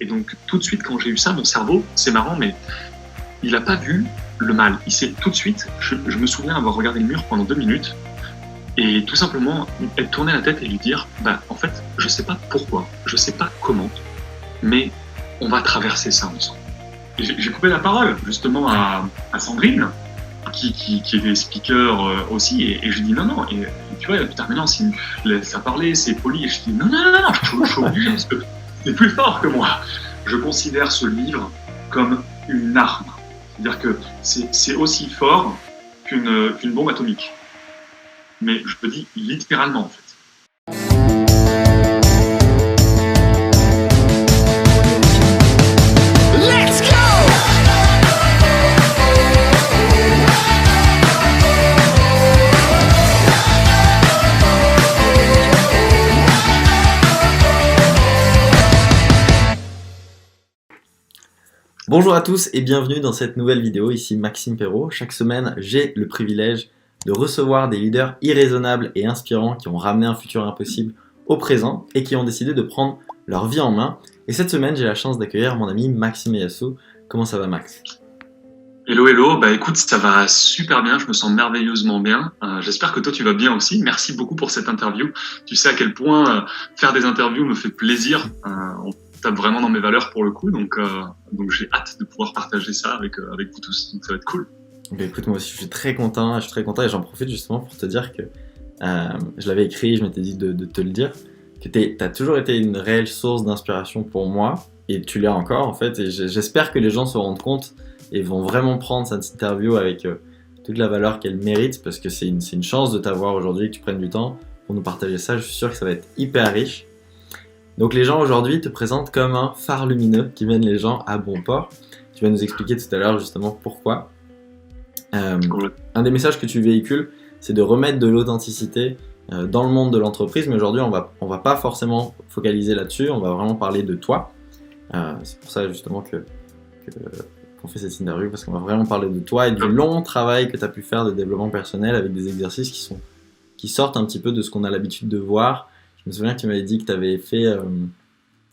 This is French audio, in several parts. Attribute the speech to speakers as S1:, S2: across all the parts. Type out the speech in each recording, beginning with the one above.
S1: Et donc, tout de suite, quand j'ai eu ça, mon cerveau, c'est marrant, mais il n'a pas vu le mal. Il s'est tout de suite, je me souviens avoir regardé le mur pendant 2 minutes et tout simplement tourner la tête et lui dire, en fait, je sais pas pourquoi, je sais pas comment, mais on va traverser ça ensemble. Et j'ai coupé la parole justement à Sandrine, qui est speaker aussi, et je dis non, et tu vois, putain, mais non, laisse à parler, c'est poli, et je dis non, je suis obligé parce que c'est plus fort que moi. Je considère ce livre comme une arme. C'est-à-dire que c'est aussi fort qu'une bombe atomique. Mais je te dis littéralement, en fait.
S2: Bonjour à tous et bienvenue dans cette nouvelle vidéo, ici Maxime Perrault. Chaque semaine, j'ai le privilège de recevoir des leaders irraisonnables et inspirants qui ont ramené un futur impossible au présent et qui ont décidé de prendre leur vie en main. Et cette semaine, j'ai la chance d'accueillir mon ami Maxime Eyasso. Comment ça va, Max ?
S1: Hello, écoute, ça va super bien, je me sens merveilleusement bien. J'espère que toi tu vas bien aussi. Merci beaucoup pour cette interview. Tu sais à quel point faire des interviews me fait plaisir. On tape vraiment dans mes valeurs pour le coup, donc j'ai hâte de pouvoir partager ça avec vous tous, donc ça va être cool.
S2: Écoute, moi aussi je suis très content et j'en profite justement pour te dire que je l'avais écrit, je m'étais dit de te le dire, que tu as toujours été une réelle source d'inspiration pour moi, et tu l'es encore en fait, et j'espère que les gens se rendent compte et vont vraiment prendre cette interview avec toute la valeur qu'elle mérite, parce que c'est une chance de t'avoir aujourd'hui, que tu prennes du temps pour nous partager ça. Je suis sûr que ça va être hyper riche. Donc les gens aujourd'hui te présentent comme un phare lumineux qui mène les gens à bon port. Tu vas nous expliquer tout à l'heure justement pourquoi. Un des messages que tu véhicules, c'est de remettre de l'authenticité dans le monde de l'entreprise, mais aujourd'hui on va pas forcément focaliser là-dessus, on va vraiment parler de toi. C'est pour ça justement qu'on fait cette interview, parce qu'on va vraiment parler de toi et du long travail que tu as pu faire de développement personnel avec des exercices qui sortent un petit peu de ce qu'on a l'habitude de voir. Je me souviens que tu m'avais dit que tu avais fait,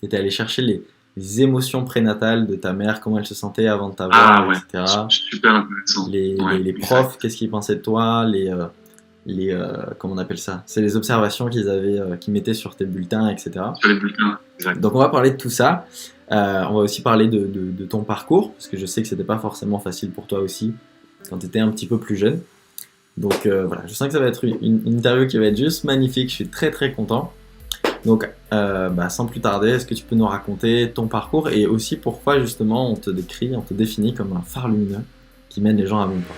S2: tu étais allé chercher les émotions prénatales de ta mère, comment elle se sentait avant de t'avoir, etc.
S1: Super intéressant.
S2: Les profs, qu'est-ce qu'ils pensaient de toi, comment on appelle ça ? C'est les observations qu'ils mettaient sur tes bulletins, etc.
S1: Sur les bulletins, exact.
S2: Donc on va parler de tout ça. On va aussi parler de ton parcours, parce que je sais que c'était pas forcément facile pour toi aussi quand tu étais un petit peu plus jeune. Donc voilà, je sens que ça va être une interview qui va être juste magnifique, je suis très très content. Donc sans plus tarder, est-ce que tu peux nous raconter ton parcours et aussi pourquoi justement on te définit comme un phare lumineux qui mène les gens à bon port ?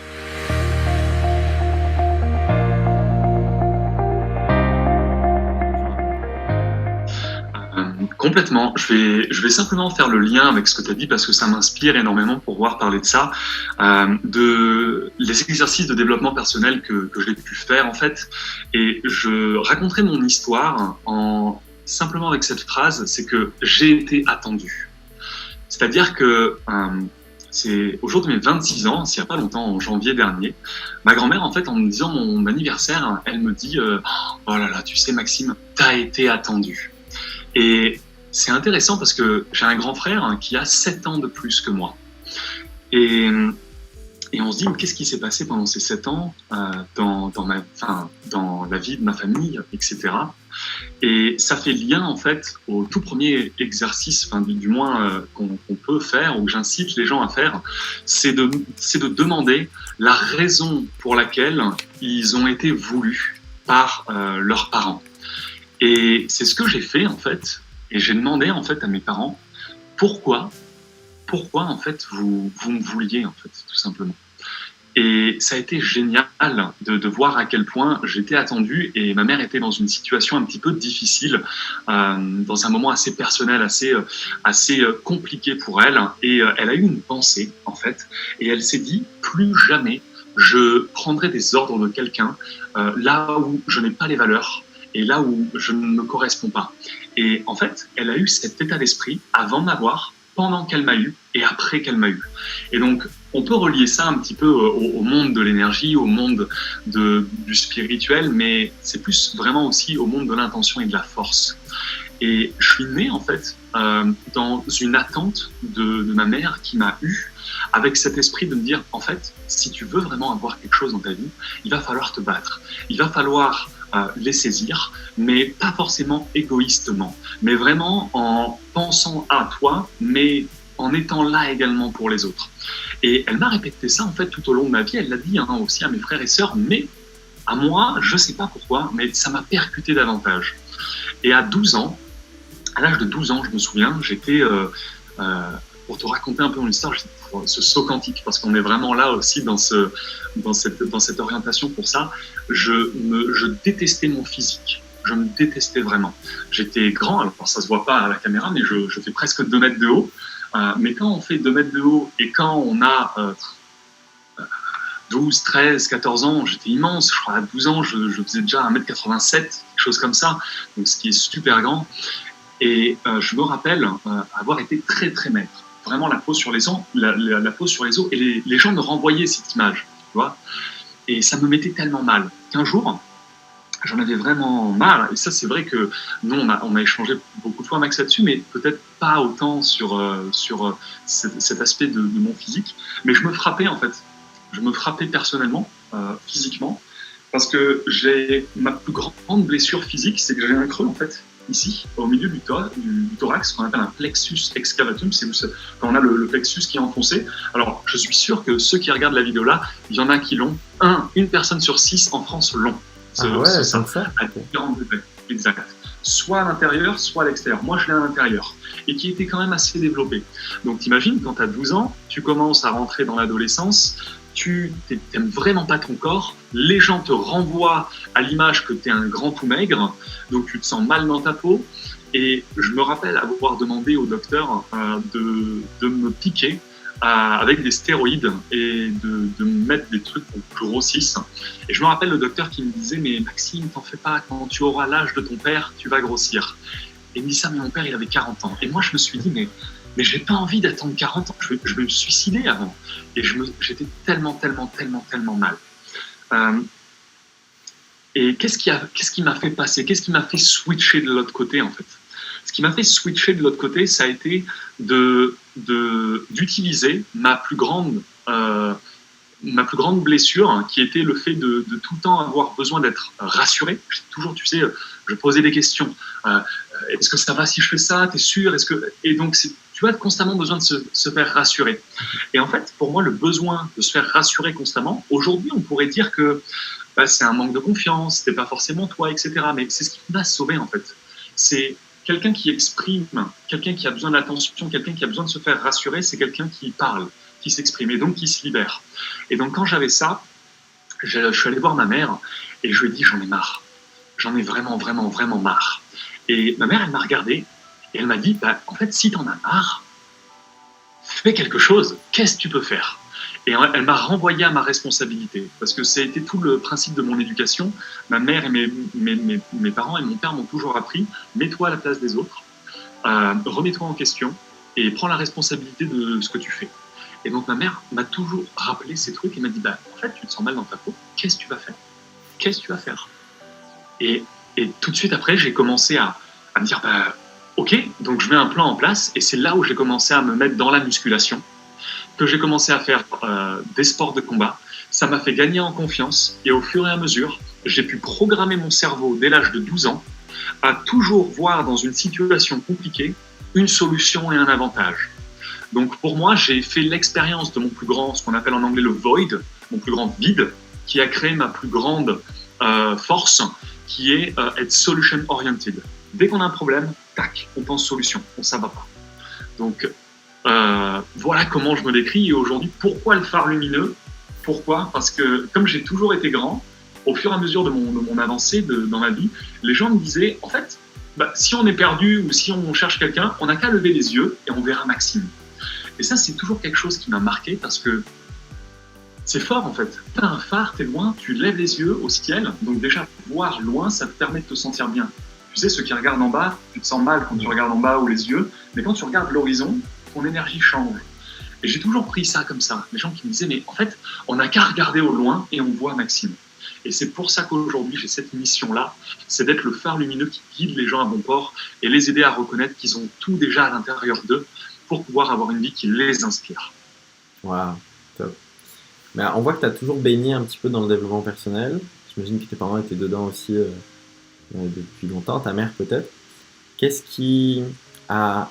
S1: Complètement. Je vais simplement faire le lien avec ce que tu as dit parce que ça m'inspire énormément pour pouvoir parler de ça, de les exercices de développement personnel que j'ai pu faire en fait. Et je raconterai mon histoire simplement avec cette phrase, c'est que j'ai été attendu. C'est-à-dire que c'est au jour de mes 26 ans, s'il n'y a pas longtemps, en janvier dernier, ma grand-mère, en fait, en me disant mon anniversaire, elle me dit « Oh là là, tu sais Maxime, t'as été attendu ». Et c'est intéressant parce que j'ai un grand frère qui a 7 ans de plus que moi. Et on se dit, mais qu'est-ce qui s'est passé pendant ces 7 ans dans la vie de ma famille, etc. Et ça fait lien, en fait, au tout premier exercice, du moins qu'on peut faire, ou que j'incite les gens à faire, c'est de demander la raison pour laquelle ils ont été voulus par leurs parents. Et c'est ce que j'ai fait, en fait, et j'ai demandé, en fait, à mes parents, pourquoi, en fait, vous me vouliez, en fait, tout simplement. Et ça a été génial de voir à quel point j'étais attendu, et ma mère était dans une situation un petit peu difficile, dans un moment assez personnel, assez compliqué pour elle, et elle a eu une pensée, en fait, et elle s'est dit, plus jamais je prendrai des ordres de quelqu'un là où je n'ai pas les valeurs, et là où je ne me corresponds pas. Et en fait, elle a eu cet état d'esprit avant de m'avoir, pendant qu'elle m'a eu et après qu'elle m'a eu. Et donc, on peut relier ça un petit peu au monde de l'énergie, au monde du spirituel, mais c'est plus vraiment aussi au monde de l'intention et de la force. Et je suis né, en fait, dans une attente de ma mère qui m'a eu, avec cet esprit de me dire, en fait, si tu veux vraiment avoir quelque chose dans ta vie, il va falloir te battre. Il va falloir les saisir, mais pas forcément égoïstement, mais vraiment en pensant à toi, mais en étant là également pour les autres. Et elle m'a répété ça, en fait, tout au long de ma vie. Elle l'a dit aussi à mes frères et sœurs, mais à moi, je ne sais pas pourquoi, mais ça m'a percuté davantage. Et à 12 ans, à l'âge de 12 ans, je me souviens, j'étais, pour te raconter un peu mon histoire, j'étais ce saut quantique, parce qu'on est vraiment là aussi dans cette orientation pour ça. Je détestais mon physique. Je me détestais vraiment. J'étais grand, alors ça ne se voit pas à la caméra, mais je fais presque 2 mètres de haut. Mais quand on fait 2 mètres de haut et quand on a 12, 13, 14 ans, j'étais immense. Je crois à 12 ans, je faisais déjà 1m87, quelque chose comme ça, donc ce qui est super grand. Et je me rappelle avoir été très très maigre. Vraiment la peau sur les os, la peau sur les os. Et les gens me renvoyaient cette image, tu vois. Et ça me mettait tellement mal qu'un jour, j'en avais vraiment marre. Et ça, c'est vrai que nous, on a échangé beaucoup de fois, Max, là-dessus, mais peut-être pas autant sur cet aspect de mon physique. Mais je me frappais, en fait. Je me frappais personnellement, physiquement, parce que ma plus grande blessure physique, c'est que j'ai un creux, en fait, ici, au milieu du thorax, qu'on appelle un plexus excavatum. C'est quand on a le plexus qui est enfoncé. Alors, je suis sûr que ceux qui regardent la vidéo là, il y en a qui l'ont. Une personne sur 6 en France l'ont.
S2: C'est ça.
S1: À différents degrés. Exact. Soit à l'intérieur, soit à l'extérieur. Moi, je l'ai à l'intérieur. Et qui était quand même assez développé. Donc, t'imagines, quand tu as 12 ans, tu commences à rentrer dans l'adolescence, tu n'aimes vraiment pas ton corps, les gens te renvoient à l'image que tu es un grand tout maigre, donc tu te sens mal dans ta peau. Et je me rappelle avoir demandé au docteur de me piquer avec des stéroïdes et de me mettre des trucs pour que je grossisse. Et je me rappelle le docteur qui me disait « Mais Maxime, t'en fais pas, quand tu auras l'âge de ton père, tu vas grossir. » Et il me dit ça, mais mon père, il avait 40 ans. Et moi, je me suis dit « Mais j'ai pas envie d'attendre 40 ans, je vais me suicider avant. » Et j'étais tellement mal. Et qu'est-ce qui m'a fait passer? Qu'est-ce qui m'a fait switcher de l'autre côté, en fait? Ce qui m'a fait switcher de l'autre côté, ça a été d'utiliser ma plus grande blessure, hein, qui était le fait de tout le temps avoir besoin d'être rassuré. Toujours, tu sais, je posais des questions. Est-ce que ça va si je fais ça? T'es sûr? Et donc, tu as constamment besoin de se faire rassurer. Et en fait, pour moi, le besoin de se faire rassurer constamment, aujourd'hui, on pourrait dire que c'est un manque de confiance, c'était pas forcément toi, etc. Mais c'est ce qui m'a sauvé, en fait. C'est quelqu'un qui exprime, quelqu'un qui a besoin d'attention, quelqu'un qui a besoin de se faire rassurer, c'est quelqu'un qui parle, qui s'exprime et donc qui se libère. Et donc, quand j'avais ça, je suis allé voir ma mère et je lui ai dit, j'en ai marre. J'en ai vraiment marre. Et ma mère, elle m'a regardé et elle m'a dit, en fait, si t'en as marre, fais quelque chose, qu'est-ce que tu peux faire? Et elle m'a renvoyé à ma responsabilité, parce que ça a été tout le principe de mon éducation. Ma mère et mes parents et mon père m'ont toujours appris, mets-toi à la place des autres, remets-toi en question et prends la responsabilité de ce que tu fais. Et donc ma mère m'a toujours rappelé ces trucs et m'a dit, en fait, tu te sens mal dans ta peau, qu'est-ce que tu vas faire? Qu'est-ce que tu vas faire? Et tout de suite après, j'ai commencé à me dire, ok, donc je mets un plan en place, et c'est là où j'ai commencé à me mettre dans la musculation, que j'ai commencé à faire des sports de combat. Ça m'a fait gagner en confiance, et au fur et à mesure, j'ai pu programmer mon cerveau dès l'âge de 12 ans à toujours voir dans une situation compliquée une solution et un avantage. Donc pour moi, j'ai fait l'expérience de mon plus grand, ce qu'on appelle en anglais le void, mon plus grand vide, qui a créé ma plus grande force, qui est être solution oriented. Dès qu'on a un problème, tac, on pense solution, on ne s'abat pas. Donc voilà comment je me décris. Et aujourd'hui, pourquoi le phare lumineux? Pourquoi? Parce que comme j'ai toujours été grand, au fur et à mesure de mon avancée dans ma vie, les gens me disaient, en fait, si on est perdu ou si on cherche quelqu'un, on n'a qu'à lever les yeux et on verra Maxime. Et ça, c'est toujours quelque chose qui m'a marqué, parce que c'est fort, en fait. Tu as un phare, tu es loin, tu lèves les yeux au ciel, donc déjà, voir loin, ça te permet de te sentir bien. Tu sais, ceux qui regardent en bas, tu te sens mal quand tu regardes en bas ou les yeux, mais quand tu regardes l'horizon, ton énergie change. Et j'ai toujours pris ça comme ça. Les gens qui me disaient, mais en fait, on n'a qu'à regarder au loin et on voit Maxime. Et c'est pour ça qu'aujourd'hui, j'ai cette mission-là, c'est d'être le phare lumineux qui guide les gens à bon port et les aider à reconnaître qu'ils ont tout déjà à l'intérieur d'eux pour pouvoir avoir une vie qui les inspire.
S2: Waouh, top. Mais on voit que tu as toujours baigné un petit peu dans le développement personnel. J'imagine que tes parents étaient dedans aussi depuis longtemps, ta mère peut-être. Qu'est-ce qui a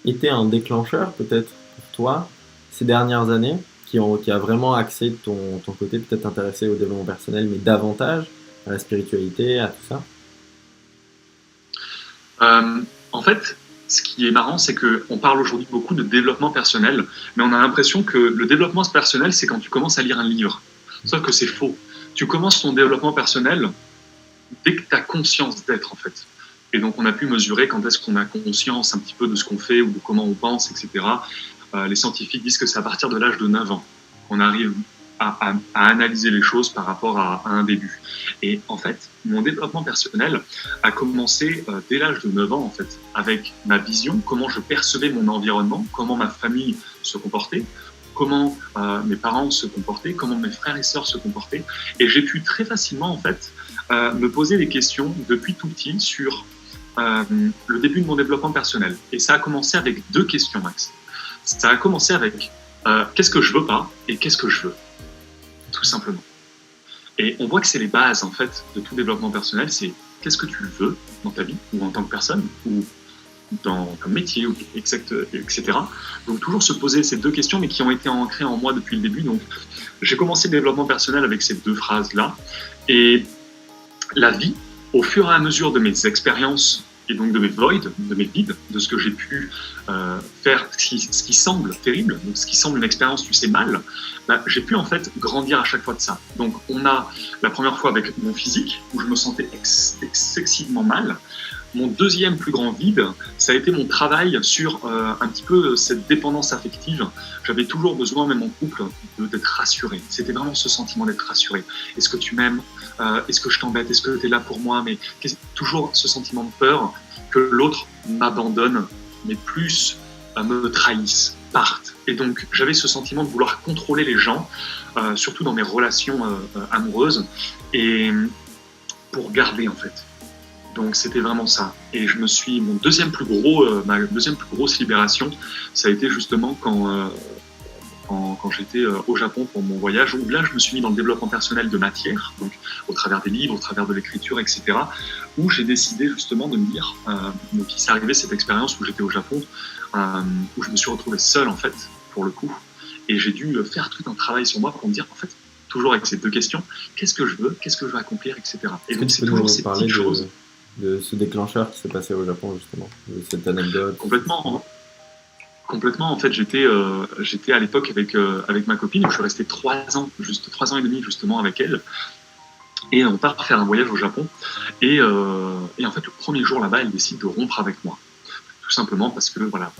S2: été un déclencheur peut-être pour toi ces dernières années qui a vraiment axé ton côté peut-être intéressé au développement personnel, mais davantage à la spiritualité, à tout ça?
S1: En fait, ce qui est marrant, c'est qu'on parle aujourd'hui beaucoup de développement personnel, mais on a l'impression que le développement personnel, c'est quand tu commences à lire un livre. Sauf que c'est faux. Tu commences ton développement personnel dès que tu as conscience d'être, en fait. Et donc, on a pu mesurer quand est-ce qu'on a conscience un petit peu de ce qu'on fait ou de comment on pense, etc. Les scientifiques disent que c'est à partir de l'âge de 9 ans qu'on arrive à analyser les choses par rapport à un début. Et en fait, mon développement personnel a commencé dès l'âge de 9 ans, en fait, avec ma vision, comment je percevais mon environnement, comment ma famille se comportait, comment mes parents se comportaient, comment mes frères et sœurs se comportaient. Et j'ai pu très facilement, en fait, me poser des questions depuis tout petit sur le début de mon développement personnel. Et ça a commencé avec 2 questions, Max. Ça a commencé avec qu'est-ce que je veux pas et qu'est-ce que je veux, tout simplement. Et on voit que c'est les bases, en fait, de tout développement personnel. C'est qu'est-ce que tu veux dans ta vie, ou en tant que personne, ou dans ton métier, etc. Donc toujours se poser ces 2 questions, mais qui ont été ancrées en moi depuis le début. Donc j'ai commencé le développement personnel avec ces 2 phrases-là. Et la vie, au fur et à mesure de mes expériences, et donc de mes voids, de mes vides, de ce que j'ai pu faire, ce qui semble terrible, donc ce qui semble une expérience, tu sais, mal, bah, j'ai pu en fait grandir à chaque fois de ça. Donc on a la première fois avec mon physique, où je me sentais excessivement mal. Mon deuxième plus grand vide, ça a été mon travail sur un petit peu cette dépendance affective. J'avais toujours besoin, même en couple, d'être rassuré. C'était vraiment ce sentiment d'être rassuré. Est-ce que tu m'aimes? Est-ce que je t'embête? Est-ce que tu es là pour moi? Mais toujours ce sentiment de peur que l'autre m'abandonne, mais plus me trahisse, parte. Et donc j'avais ce sentiment de vouloir contrôler les gens, surtout dans mes relations amoureuses, et pour garder en fait. Donc c'était vraiment ça. Et ma deuxième plus grosse libération, ça a été justement quand j'étais au Japon pour mon voyage, où là je me suis mis dans le développement personnel de matière, donc au travers des livres, au travers de l'écriture, etc. Où j'ai décidé justement de me dire, donc il s'est arrivé cette expérience où j'étais au Japon, où je me suis retrouvé seul en fait, pour le coup, et j'ai dû faire tout un travail sur moi pour me dire en fait, toujours avec ces 2 questions, qu'est-ce que je veux accomplir, etc. Et donc c'est toujours ces petites choses.
S2: De ce déclencheur qui s'est passé au Japon, justement, de cette anecdote?
S1: Complètement. En fait, j'étais à l'époque avec ma copine, où je suis resté 3 ans, juste 3 ans et demi justement avec elle. Et on part faire un voyage au Japon. Et en fait, le premier jour là-bas, elle décide de rompre avec moi. Tout simplement parce que voilà,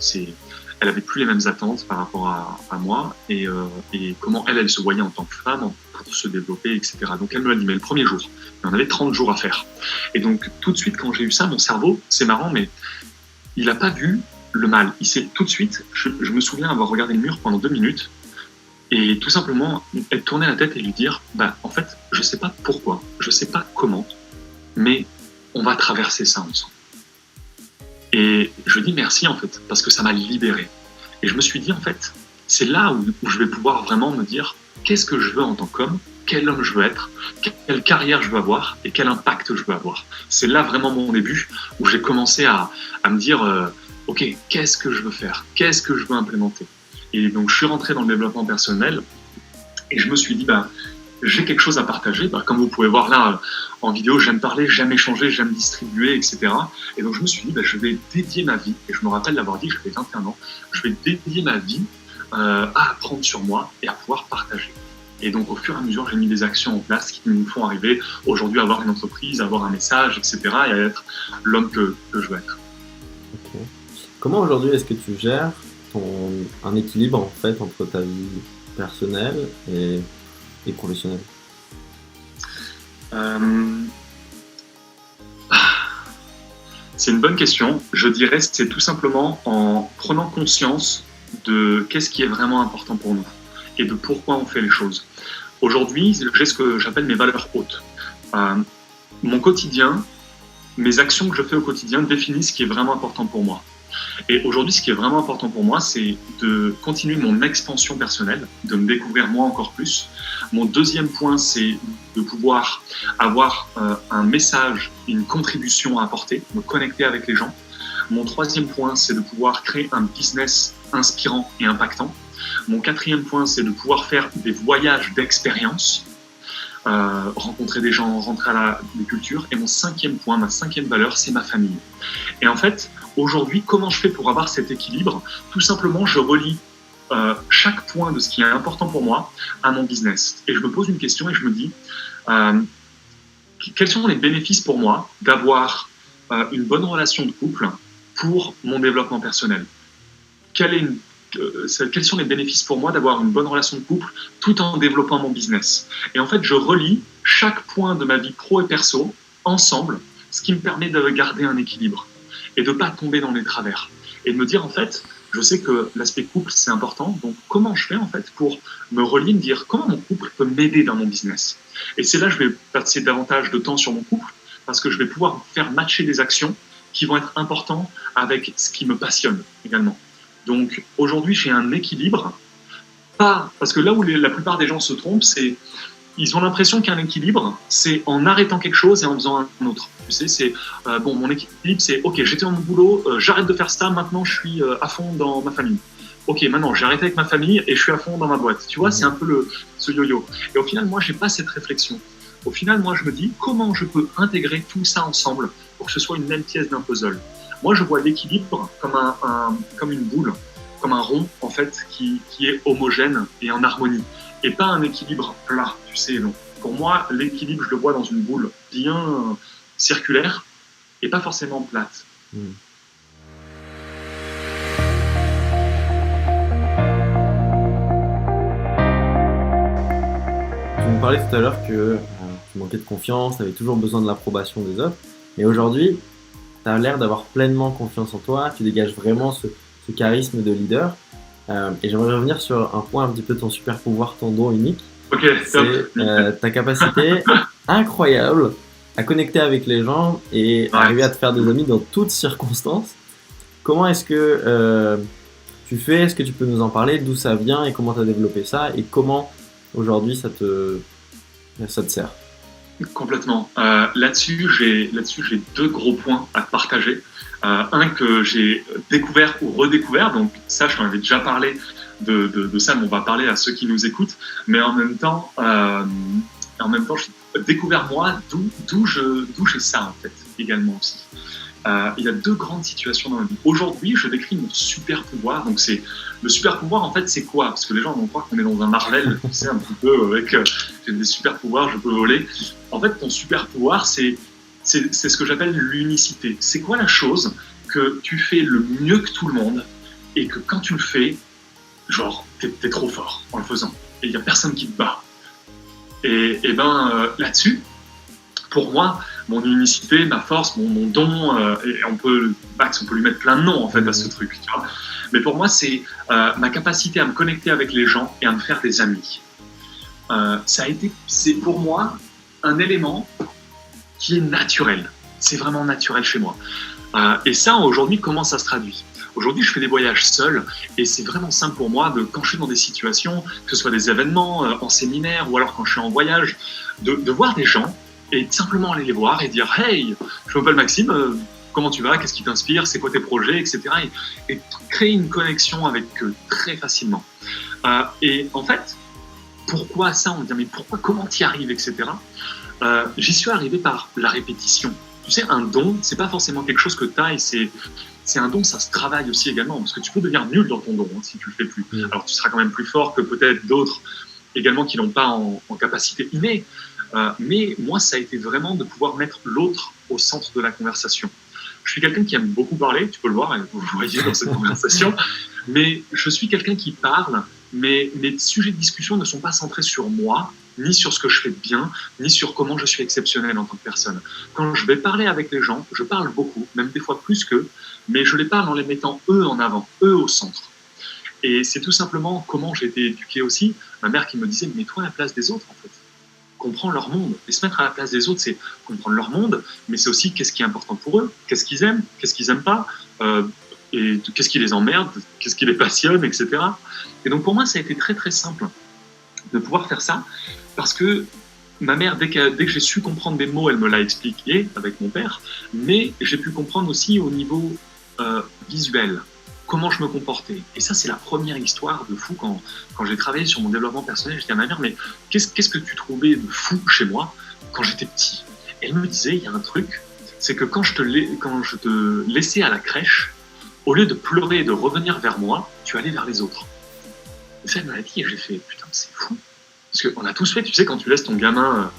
S1: elle avait plus les mêmes attentes par rapport à moi et comment elle se voyait en tant que femme pour se développer, etc. Donc elle me l'a dit, mais le premier jour, il y en avait 30 jours à faire. Et donc tout de suite, quand j'ai eu ça, mon cerveau, c'est marrant, mais il n'a pas vu le mal. Tout de suite, je me souviens avoir regardé le mur pendant 2 minutes et tout simplement, elle tournait la tête et lui dire, bah en fait, je sais pas pourquoi, je sais pas comment, mais on va traverser ça ensemble. Et je dis merci en fait, parce que ça m'a libéré. Et je me suis dit en fait, c'est là où je vais pouvoir vraiment me dire qu'est-ce que je veux en tant qu'homme, quel homme je veux être, quelle carrière je veux avoir et quel impact je veux avoir. C'est là vraiment mon début où j'ai commencé à me dire ok, qu'est-ce que je veux faire, qu'est-ce que je veux implémenter. Et donc je suis rentré dans le développement personnel et je me suis dit j'ai quelque chose à partager. Comme vous pouvez voir là en vidéo, j'aime parler, j'aime échanger, j'aime distribuer, etc. Et donc je me suis dit, je vais dédier ma vie, et je me rappelle l'avoir dit, j'avais 21 ans, je vais dédier ma vie à apprendre sur moi et à pouvoir partager. Et donc au fur et à mesure, j'ai mis des actions en place qui me font arriver aujourd'hui à avoir une entreprise, à avoir un message, etc. et à être l'homme que je veux être.
S2: Okay. Comment aujourd'hui est-ce que tu gères un équilibre en fait entre ta vie personnelle et professionnelle?
S1: C'est une bonne question. Je dirais que c'est tout simplement en prenant conscience de qu'est-ce qui est vraiment important pour nous et de pourquoi on fait les choses. Aujourd'hui, j'ai ce que j'appelle mes valeurs hautes. Euh, Mon quotidien, mes actions que je fais au quotidien définissent ce qui est vraiment important pour moi. Et aujourd'hui, ce qui est vraiment important pour moi, c'est de continuer mon expansion personnelle, de me découvrir moi encore plus. Mon deuxième point, c'est de pouvoir avoir un message, une contribution à apporter, me connecter avec les gens. Mon troisième point, c'est de pouvoir créer un business inspirant et impactant. Mon quatrième point, c'est de pouvoir faire des voyages d'expérience, rencontrer des gens, rentrer à des cultures. Et mon cinquième point, ma cinquième valeur, c'est ma famille. Et en fait, aujourd'hui, comment je fais pour avoir cet équilibre? Tout simplement, je relie chaque point de ce qui est important pour moi à mon business. Et je me pose une question et je me dis, quels sont les bénéfices pour moi d'avoir une bonne relation de couple pour mon développement personnel? Quels sont les bénéfices pour moi d'avoir une bonne relation de couple tout en développant mon business? Et en fait, je relie chaque point de ma vie pro et perso ensemble, ce qui me permet de garder un équilibre et de ne pas tomber dans les travers. Et de me dire, en fait, je sais que l'aspect couple, c'est important, donc comment je fais en fait pour me relier, me dire comment mon couple peut m'aider dans mon business? Et c'est là que je vais passer davantage de temps sur mon couple, parce que je vais pouvoir faire matcher des actions qui vont être importantes avec ce qui me passionne également. Donc aujourd'hui, j'ai un équilibre, pas parce que là où la plupart des gens se trompent, c'est ils ont l'impression qu'un équilibre, c'est en arrêtant quelque chose et en faisant un autre. Tu sais, c'est bon, mon équilibre, c'est ok, j'étais dans mon boulot, j'arrête de faire ça, maintenant je suis à fond dans ma famille. Ok, maintenant j'ai arrêté avec ma famille et je suis à fond dans ma boîte. Tu vois, c'est un peu ce yo-yo. Et au final, moi, j'ai pas cette réflexion. Au final, moi, je me dis comment je peux intégrer tout ça ensemble pour que ce soit une même pièce d'un puzzle. Moi, je vois l'équilibre comme une boule, comme un rond, en fait, qui est homogène et en harmonie. Et pas un équilibre plat, tu sais. Donc, pour moi, l'équilibre, je le vois dans une boule bien circulaire et pas forcément plate.
S2: Mmh. Tu me parlais tout à l'heure que tu manquais de confiance, tu avais toujours besoin de l'approbation des autres. Mais aujourd'hui, tu as l'air d'avoir pleinement confiance en toi, tu dégages vraiment ce charisme de leader. Et j'aimerais revenir sur un point un petit peu de ton super pouvoir, ton don unique.
S1: Ok,
S2: c'est ta capacité incroyable à connecter avec les gens et arriver à te faire des amis dans toutes circonstances. Comment est-ce que tu fais? Est-ce que tu peux nous en parler? D'où ça vient et comment tu as développé ça? Et comment aujourd'hui ça te sert?
S1: Complètement. Là-dessus, j'ai deux gros points à partager. Un que j'ai découvert ou redécouvert, donc ça, je t'en avais déjà parlé de ça, mais on va parler à ceux qui nous écoutent. Mais en même temps, j'ai découvert moi d'où j'ai ça en fait également aussi. Il y a deux grandes situations dans ma vie. Aujourd'hui, je décris mon super pouvoir. Donc le super pouvoir en fait, c'est quoi? Parce que les gens vont croire qu'on est dans un Marvel, tu sais, un petit peu avec j'ai des super pouvoirs, je peux voler. En fait, ton super pouvoir, c'est ce que j'appelle l'unicité. C'est quoi la chose que tu fais le mieux que tout le monde et que quand tu le fais, genre, t'es trop fort en le faisant. Et il n'y a personne qui te bat. Et là-dessus, pour moi, mon unicité, ma force, mon don, et Max, on peut lui mettre plein de noms en fait à ce truc. Tu vois. Mais pour moi, c'est ma capacité à me connecter avec les gens et à me faire des amis. C'est pour moi un élément qui est naturel. C'est vraiment naturel chez moi. Et ça, aujourd'hui, comment ça se traduit? Aujourd'hui, je fais des voyages seul et c'est vraiment simple pour moi quand je suis dans des situations, que ce soit des événements, en séminaire ou alors quand je suis en voyage, de voir des gens et simplement aller les voir et dire « Hey, je m'appelle Maxime, comment tu vas? Qu'est-ce qui t'inspire? C'est quoi tes projets? » etc. Et créer une connexion avec eux très facilement. Et en fait, pourquoi ça? On me dit « Mais pourquoi? Comment t'y arrives? » etc. J'y suis arrivé par la répétition. Tu sais, un don, c'est pas forcément quelque chose que tu as et c'est un don, ça se travaille aussi également, parce que tu peux devenir nul dans ton don si tu le fais plus. Alors tu seras quand même plus fort que peut-être d'autres également qui l'ont pas en capacité innée. Mais moi, ça a été vraiment de pouvoir mettre l'autre au centre de la conversation. Je suis quelqu'un qui aime beaucoup parler, tu peux le voir, vous le voyez dans cette conversation, mais je suis quelqu'un qui parle, mais mes sujets de discussion ne sont pas centrés sur moi, ni sur ce que je fais de bien, ni sur comment je suis exceptionnel en tant que personne. Quand je vais parler avec les gens, je parle beaucoup, même des fois plus qu'eux, mais je les parle en les mettant eux en avant, eux au centre. Et c'est tout simplement comment j'ai été éduqué aussi. Ma mère qui me disait, mets-toi à la place des autres, en fait. Comprends leur monde. Et se mettre à la place des autres, c'est comprendre leur monde, mais c'est aussi qu'est-ce qui est important pour eux, qu'est-ce qu'ils aiment pas, et qu'est-ce qui les emmerde, qu'est-ce qui les passionne, etc. Et donc pour moi, ça a été très très simple de pouvoir faire ça, parce que ma mère, dès que j'ai su comprendre des mots, elle me l'a expliqué avec mon père, mais j'ai pu comprendre aussi au niveau visuel, comment je me comportais. Et ça, c'est la première histoire de fou quand j'ai travaillé sur mon développement personnel. J'ai dit à ma mère, mais qu'est-ce que tu trouvais de fou chez moi quand j'étais petit? Elle me disait, il y a un truc, c'est que quand je te laissais à la crèche, au lieu de pleurer et de revenir vers moi, tu allais vers les autres. Et ça, elle me l'a dit, et j'ai fait, putain, c'est fou. Parce qu'on a tous fait, tu sais, quand tu laisses ton gamin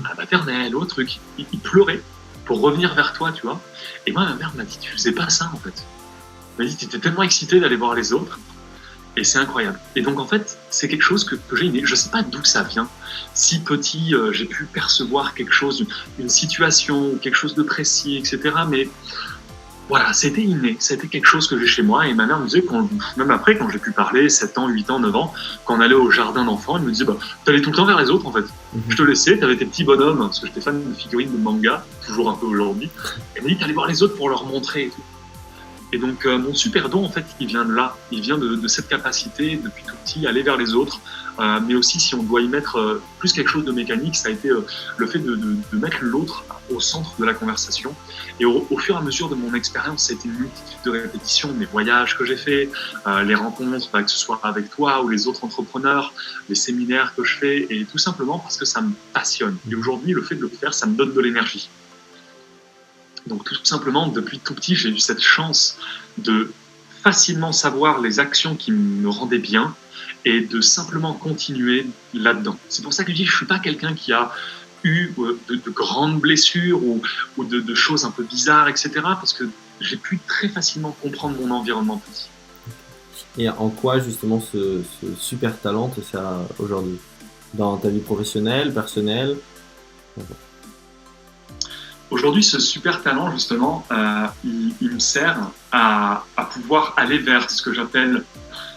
S1: à la maternelle, au truc, il pleurait pour revenir vers toi, tu vois. Et moi, ma mère m'a dit, tu faisais pas ça, en fait. Elle m'a dit, tu étais tellement excité d'aller voir les autres. Et c'est incroyable. Et donc, en fait, c'est quelque chose que j'ai inné. Je sais pas d'où ça vient. Si petit, j'ai pu percevoir quelque chose, une situation, quelque chose de précis, etc. Mais voilà, c'était inné. C'était quelque chose que j'ai chez moi. Et ma mère me disait, même après, quand j'ai pu parler, 7 ans, 8 ans, 9 ans, quand on allait au jardin d'enfants, elle me disait, t'allais tout le temps vers les autres, en fait. Je te laissais, t'avais tes petits bonhommes, parce que j'étais fan de figurines de manga, toujours un peu aujourd'hui. Elle me dit, t'allais voir les autres pour leur montrer et tout. Et donc, mon super don, en fait, il vient de là. Il vient de cette capacité, depuis tout petit, à aller vers les autres. Mais aussi, si on doit y mettre plus quelque chose de mécanique, ça a été le fait de mettre l'autre au centre de la conversation. Et au fur et à mesure de mon expérience, ça a été une multitude de répétitions, mes voyages que j'ai faits, les rencontres, que ce soit avec toi ou les autres entrepreneurs, les séminaires que je fais, et tout simplement parce que ça me passionne. Et aujourd'hui, le fait de le faire, ça me donne de l'énergie. Donc tout simplement, depuis tout petit, j'ai eu cette chance de facilement savoir les actions qui me rendaient bien et de simplement continuer là-dedans. C'est pour ça que je dis que je ne suis pas quelqu'un qui a eu de grandes blessures ou de choses un peu bizarres, etc. Parce que j'ai pu très facilement comprendre mon environnement petit.
S2: Et en quoi justement ce super talent te sert aujourd'hui? Dans ta vie professionnelle, personnelle?
S1: Aujourd'hui, ce super talent, justement, il me sert à pouvoir aller vers ce que j'appelle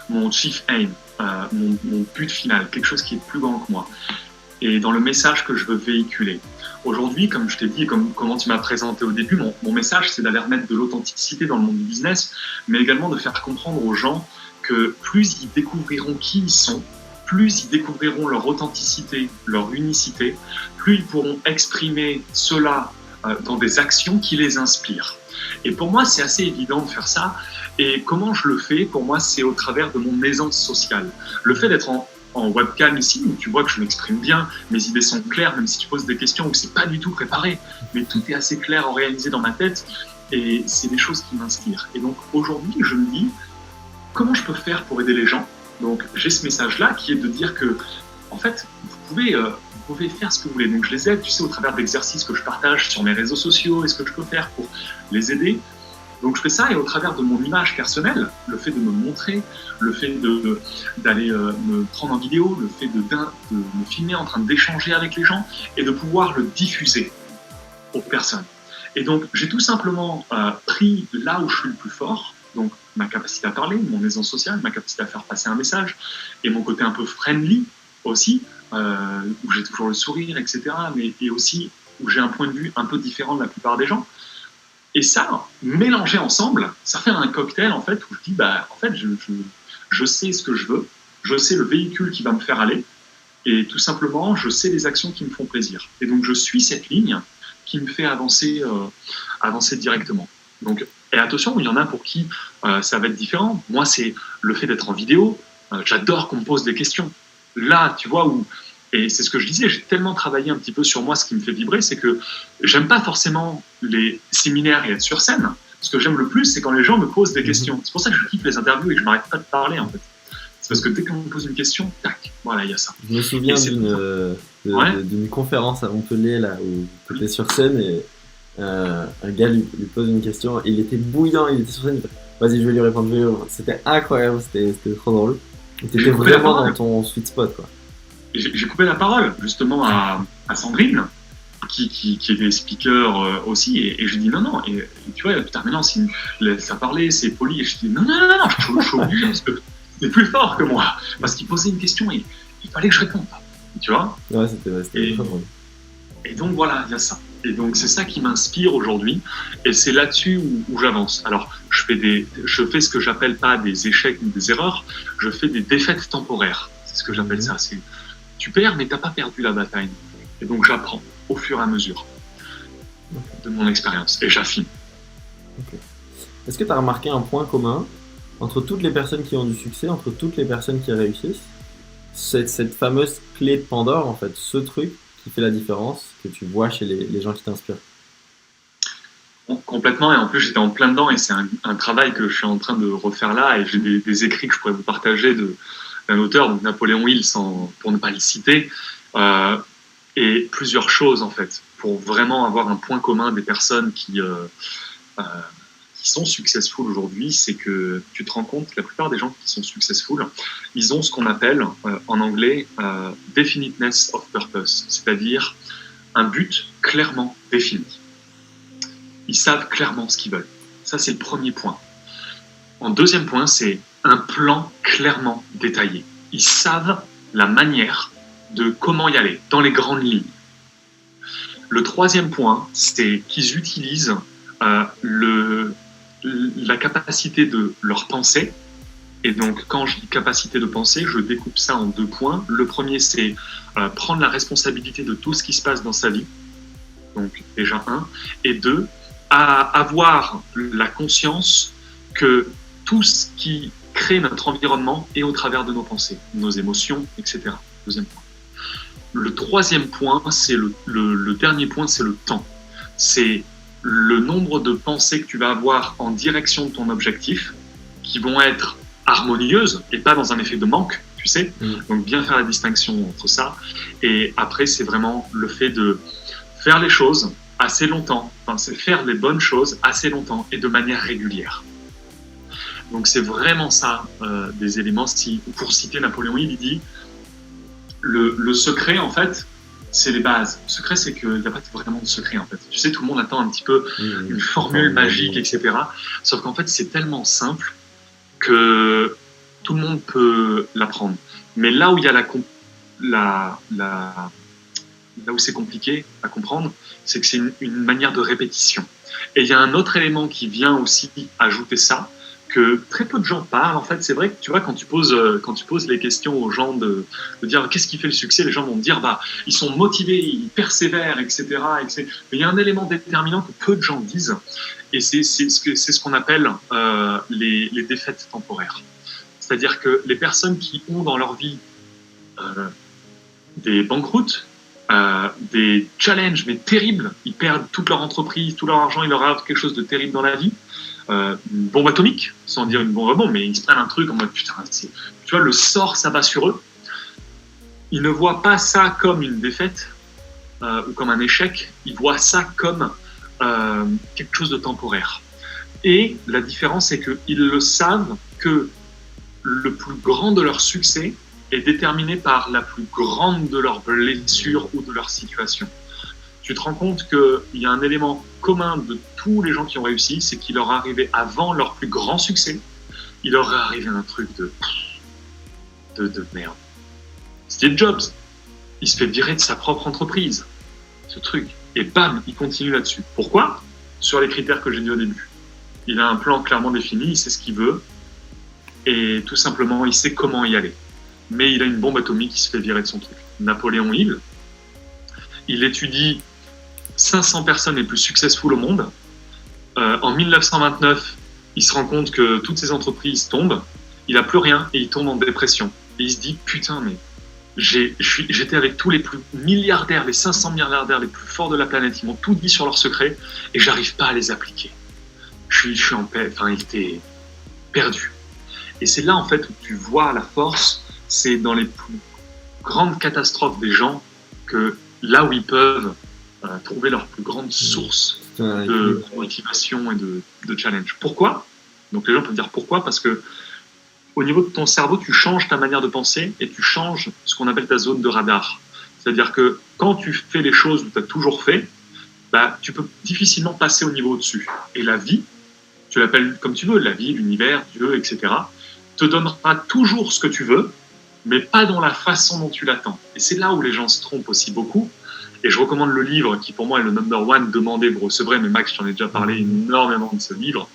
S1: mon chief aim, mon but final, quelque chose qui est plus grand que moi. Et dans le message que je veux véhiculer. Aujourd'hui, comme je t'ai dit, comment tu m'as présenté au début, mon message, c'est d'aller remettre de l'authenticité dans le monde du business, mais également de faire comprendre aux gens que plus ils découvriront qui ils sont, plus ils découvriront leur authenticité, leur unicité, plus ils pourront exprimer cela dans des actions qui les inspirent. Et pour moi, c'est assez évident de faire ça. Et comment je le fais? Pour moi, c'est au travers de mon aisance sociale. Le fait d'être en webcam ici, où tu vois que je m'exprime bien, mes idées sont claires, même si tu poses des questions où c'est pas du tout préparé, mais tout est assez clair, réalisé dans ma tête, et c'est des choses qui m'inspirent. Et donc aujourd'hui, je me dis, comment je peux faire pour aider les gens? Donc j'ai ce message-là qui est de dire que, en fait, vous pouvez faire ce que vous voulez. Donc je les aide, tu sais, au travers d'exercices que je partage sur mes réseaux sociaux, et ce que je peux faire pour les aider. Donc je fais ça, et au travers de mon image personnelle, le fait de me montrer, le fait d'aller me prendre en vidéo, le fait de me filmer en train d'échanger avec les gens et de pouvoir le diffuser aux personnes. Et donc j'ai tout simplement pris là où je suis le plus fort, donc ma capacité à parler, mon aisance sociale, ma capacité à faire passer un message, et mon côté un peu friendly aussi, où j'ai toujours le sourire, etc., et aussi où j'ai un point de vue un peu différent de la plupart des gens. Et ça, mélangé ensemble, ça fait un cocktail, en fait, où je dis, en fait, je sais ce que je veux, je sais le véhicule qui va me faire aller, et tout simplement, je sais les actions qui me font plaisir. Et donc, je suis cette ligne qui me fait avancer directement. Donc, et attention, il y en a pour qui ça va être différent. Moi, c'est le fait d'être en vidéo. J'adore qu'on me pose des questions. Là, tu vois, et c'est ce que je disais, j'ai tellement travaillé un petit peu sur moi, ce qui me fait vibrer, c'est que j'aime pas forcément les séminaires et être sur scène. Ce que j'aime le plus, c'est quand les gens me posent des questions. C'est pour ça que je kiffe les interviews et que je m'arrête pas de parler, en fait. C'est parce que dès qu'on me pose une question, tac, voilà, il y a ça.
S2: Je me souviens d'une conférence à Montpellier, là, où tu étais sur scène et un gars lui pose une question. Il était bouillant, il était sur scène, il fait, vas-y, je vais lui répondre. C'était incroyable, c'était trop drôle. Tu étais vraiment dans ton sweet spot, quoi.
S1: J'ai coupé la parole justement à Sandrine, qui était speaker aussi, et je dis non, et tu vois, putain, mais non, ça parlait, c'est poli, et je dis non, je suis obligé, parce que c'est plus fort que moi. Parce qu'il posait une question et il fallait que je réponde. Tu vois?
S2: Ouais, c'était très drôle.
S1: Et donc voilà, il y a ça. Et donc c'est ça qui m'inspire aujourd'hui, et c'est là-dessus où j'avance. Alors je fais ce que j'appelle pas des échecs ou des erreurs, je fais des défaites temporaires. C'est ce que j'appelle ça. C'est, tu perds, mais t'as pas perdu la bataille. Et donc j'apprends au fur et à mesure de mon expérience, et j'affine.
S2: Okay. Est-ce que tu as remarqué un point commun entre toutes les personnes qui ont du succès, entre toutes les personnes qui réussissent, cette fameuse clé de Pandore, en fait, ce truc qui fait la différence, que tu vois chez les gens qui t'inspirent?
S1: Complètement, et en plus j'étais en plein dedans, et c'est un travail que je suis en train de refaire là, et j'ai des écrits que je pourrais vous partager d'un auteur, donc Napoléon Hill, pour ne pas le citer, et plusieurs choses en fait, pour vraiment avoir un point commun des personnes qui sont successful aujourd'hui, c'est que tu te rends compte que la plupart des gens qui sont successful, ils ont ce qu'on appelle en anglais definiteness of purpose, c'est-à-dire un but clairement défini. Ils savent clairement ce qu'ils veulent. Ça, c'est le premier point. En deuxième point, c'est un plan clairement détaillé. Ils savent la manière de comment y aller, dans les grandes lignes. Le troisième point, c'est qu'ils utilisent la capacité de leur pensée. Et donc, quand je dis capacité de penser, je découpe ça en 2 points. Le premier, c'est prendre la responsabilité de tout ce qui se passe dans sa vie. Donc, déjà 1. Et 2, à avoir la conscience que tout ce qui crée notre environnement est au travers de nos pensées, nos émotions, etc. Deuxième point. Le troisième point, c'est le dernier point, c'est le temps. C'est le nombre de pensées que tu vas avoir en direction de ton objectif, qui vont être harmonieuses et pas dans un effet de manque, tu sais. Donc bien faire la distinction entre ça. Et après, c'est vraiment le fait de faire les choses assez longtemps, enfin, c'est faire les bonnes choses assez longtemps et de manière régulière. Donc c'est vraiment ça, des éléments. Pour citer Napoléon Hill, il dit le secret, en fait, c'est les bases. Le secret, c'est qu'il n'y a pas vraiment de secret, en fait. Tu sais, tout le monde attend un petit peu une formule magique, etc. Sauf qu'en fait, c'est tellement simple que tout le monde peut l'apprendre. Mais là où il y a là où c'est compliqué à comprendre, c'est que c'est une manière de répétition. Et il y a un autre élément qui vient aussi ajouter ça, que très peu de gens parlent. En fait, c'est vrai que tu vois, quand tu poses les questions aux gens de dire qu'est-ce qui fait le succès, les gens vont te dire ils sont motivés, ils persévèrent, etc. Mais il y a un élément déterminant que peu de gens disent, et c'est ce qu'on appelle les défaites temporaires. C'est-à-dire que les personnes qui ont dans leur vie des banqueroutes, des challenges mais terribles, ils perdent toute leur entreprise, tout leur argent, il leur arrive quelque chose de terrible dans la vie, une bombe atomique, sans dire une bombe à bombe, mais ils se prennent un truc en mode putain, tu vois, le sort s'abat sur eux. Ils ne voient pas ça comme une défaite ou comme un échec, ils voient ça comme quelque chose de temporaire. Et la différence, c'est qu'ils le savent que le plus grand de leur succès est déterminé par la plus grande de leurs blessures ou de leur situation. Tu te rends compte qu'il y a un élément commun de tous les gens qui ont réussi, c'est qu'il leur est arrivé avant leur plus grand succès, il leur est arrivé un truc de merde. Steve Jobs, il se fait virer de sa propre entreprise, ce truc, et bam, il continue là-dessus. Pourquoi? Sur les critères que j'ai dit au début. Il a un plan clairement défini, il sait ce qu'il veut, et tout simplement, il sait comment y aller. Mais il a une bombe atomique qui se fait virer de son truc. Napoléon Hill, il étudie 500 personnes les plus successful au monde. En 1929, il se rend compte que toutes ces entreprises tombent, il n'a plus rien et il tombe en dépression. Et il se dit, putain, mais j'étais avec tous les plus milliardaires, les 500 milliardaires les plus forts de la planète, ils m'ont tout dit sur leurs secrets et j'arrive pas à les appliquer. Je suis en paix, enfin, il était perdu. Et c'est là, en fait, où tu vois la force, c'est dans les plus grandes catastrophes des gens que là où ils peuvent trouver leur plus grande source de motivation et de challenge. Pourquoi? Donc les gens peuvent dire pourquoi? Parce que au niveau de ton cerveau, tu changes ta manière de penser et tu changes ce qu'on appelle ta zone de radar. C'est-à-dire que quand tu fais les choses où tu as toujours fait, tu peux difficilement passer au niveau au-dessus. Et la vie, tu l'appelles comme tu veux, la vie, l'univers, Dieu, etc., te donnera toujours ce que tu veux, mais pas dans la façon dont tu l'attends. Et c'est là où les gens se trompent aussi beaucoup. Et je recommande le livre qui, pour moi, est le number one, Demandez, vous recevrez. Mais Max, je t'en ai déjà parlé énormément de ce livre.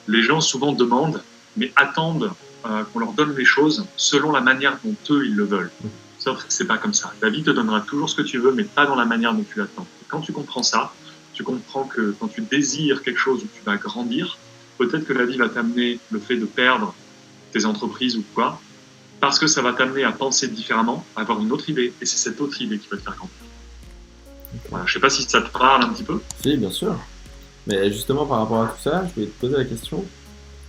S1: Les gens souvent demandent, mais attendent qu'on leur donne les choses selon la manière dont eux, ils le veulent. Sauf que c'est pas comme ça. La vie te donnera toujours ce que tu veux, mais pas dans la manière dont tu l'attends. Et quand tu comprends ça, tu comprends que quand tu désires quelque chose où tu vas grandir, peut-être que la vie va t'amener le fait de perdre tes entreprises ou quoi, parce que ça va t'amener à penser différemment, à avoir une autre idée, et c'est cette autre idée qui va te faire grandir. Voilà, je sais pas si ça te parle un petit peu.
S2: Si, bien sûr. Mais justement, par rapport à tout ça, je voulais te poser la question.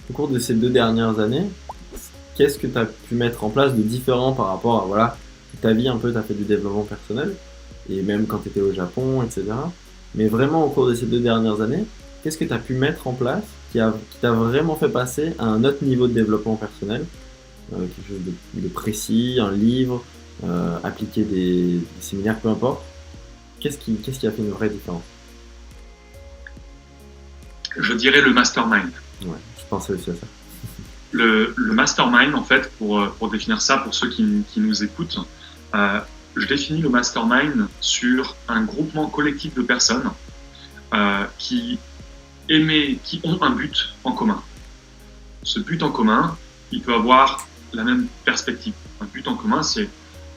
S2: Au cours de ces 2 dernières années, qu'est-ce que tu as pu mettre en place de différent par rapport à, voilà, ta vie un peu, tu as fait du développement personnel, et même quand tu étais au Japon, etc. Mais vraiment, au cours de ces 2 dernières années, qu'est-ce que tu as pu mettre en place qui t'a vraiment fait passer à un autre niveau de développement personnel, quelque chose de précis, un livre, appliquer des séminaires, peu importe. Qu'est-ce qui a fait une vraie différence?
S1: Je dirais le mastermind.
S2: Ouais, je pensais aussi à ça.
S1: Le mastermind, en fait, pour définir ça, pour ceux qui nous écoutent, je définis le mastermind sur un groupement collectif de personnes qui ont un but en commun. Ce but en commun, il peut avoir la même perspective. Un but en commun, c'est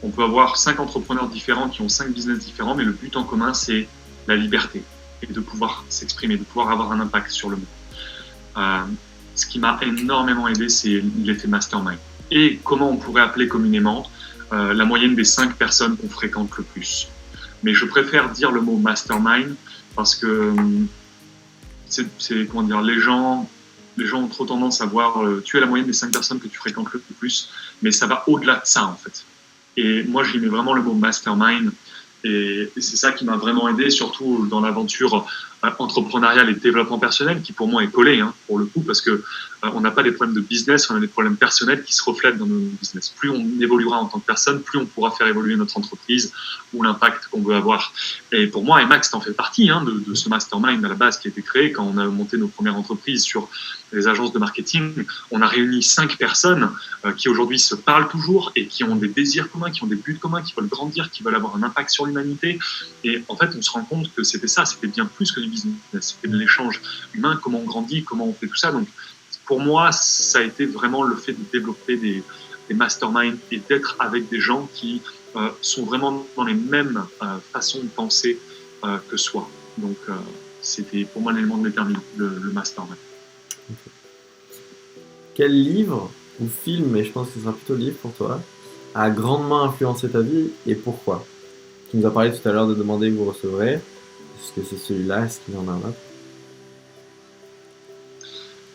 S1: on peut avoir 5 entrepreneurs différents qui ont 5 business différents, mais le but en commun, c'est la liberté et de pouvoir s'exprimer, de pouvoir avoir un impact sur le monde. Ce qui m'a énormément aidé, c'est l'effet mastermind. Et comment on pourrait appeler communément la moyenne des 5 personnes qu'on fréquente le plus. Mais je préfère dire le mot mastermind parce que c'est comment dire, les gens ont trop tendance à voir tu es la moyenne des 5 personnes que tu fréquentes le plus, mais ça va au-delà de ça en fait. Et moi, j'y mets vraiment le mot mastermind. Et c'est ça qui m'a vraiment aidé, surtout dans l'aventure entrepreneuriale et de développement personnel, qui pour moi est collée, pour le coup, parce que on n'a pas des problèmes de business, on a des problèmes personnels qui se reflètent dans nos business. Plus on évoluera en tant que personne, plus on pourra faire évoluer notre entreprise ou l'impact qu'on veut avoir. Et pour moi, et Max t'en fait partie de ce mastermind à la base qui a été créé quand on a monté nos premières entreprises sur les agences de marketing. On a réuni 5 personnes qui aujourd'hui se parlent toujours et qui ont des désirs communs, qui ont des buts communs, qui veulent grandir, qui veulent avoir un impact sur l'humanité. Et en fait, on se rend compte que c'était ça, c'était bien plus que du business, c'était de l'échange humain, comment on grandit, comment on fait tout ça. Donc, pour moi, ça a été vraiment le fait de développer des masterminds et d'être avec des gens qui sont vraiment dans les mêmes façons de penser que soi. Donc, c'était pour moi l'élément de déterminant, le mastermind.
S2: Okay. Quel livre ou film, mais je pense que ce sera plutôt livre pour toi, a grandement influencé ta vie et pourquoi? Tu nous as parlé tout à l'heure de Demander que vous recevrez. Est-ce que c'est celui-là? Est-ce qu'il y en a un autre?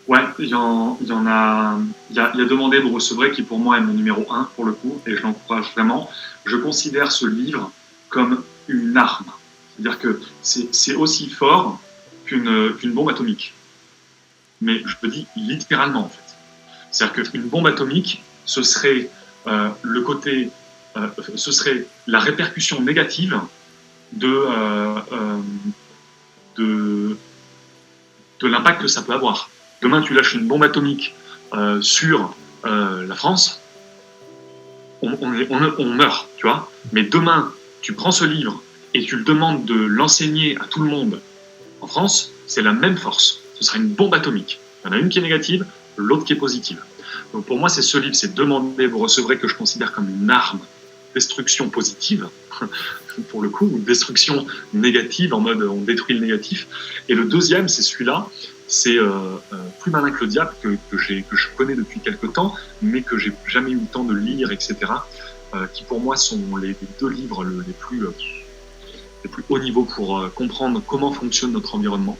S1: Ouais, il y en a. Il y a Demander, vous recevrez, qui pour moi est mon numéro 1 pour le coup, et je l'encourage vraiment. Je considère ce livre comme une arme. C'est-à-dire que c'est aussi fort qu'une bombe atomique. Mais je le dis littéralement en fait. C'est-à-dire qu'une bombe atomique, ce serait ce serait la répercussion négative de l'impact que ça peut avoir. Demain, tu lâches une bombe atomique sur la France, on meurt, tu vois. Mais demain, tu prends ce livre et tu le demandes de l'enseigner à tout le monde en France, c'est la même force. Ce sera une bombe atomique. Il y en a une qui est négative, l'autre qui est positive. Donc pour moi, c'est ce livre, c'est Demander, vous recevrez, que je considère comme une arme destruction positive, pour le coup, ou destruction négative, en mode on détruit le négatif. Et le deuxième, c'est celui-là, c'est Plus malin que le diable, que je connais depuis quelques temps, mais que j'ai jamais eu le temps de lire, etc., qui pour moi sont les 2 livres les plus haut niveau pour comprendre comment fonctionne notre environnement.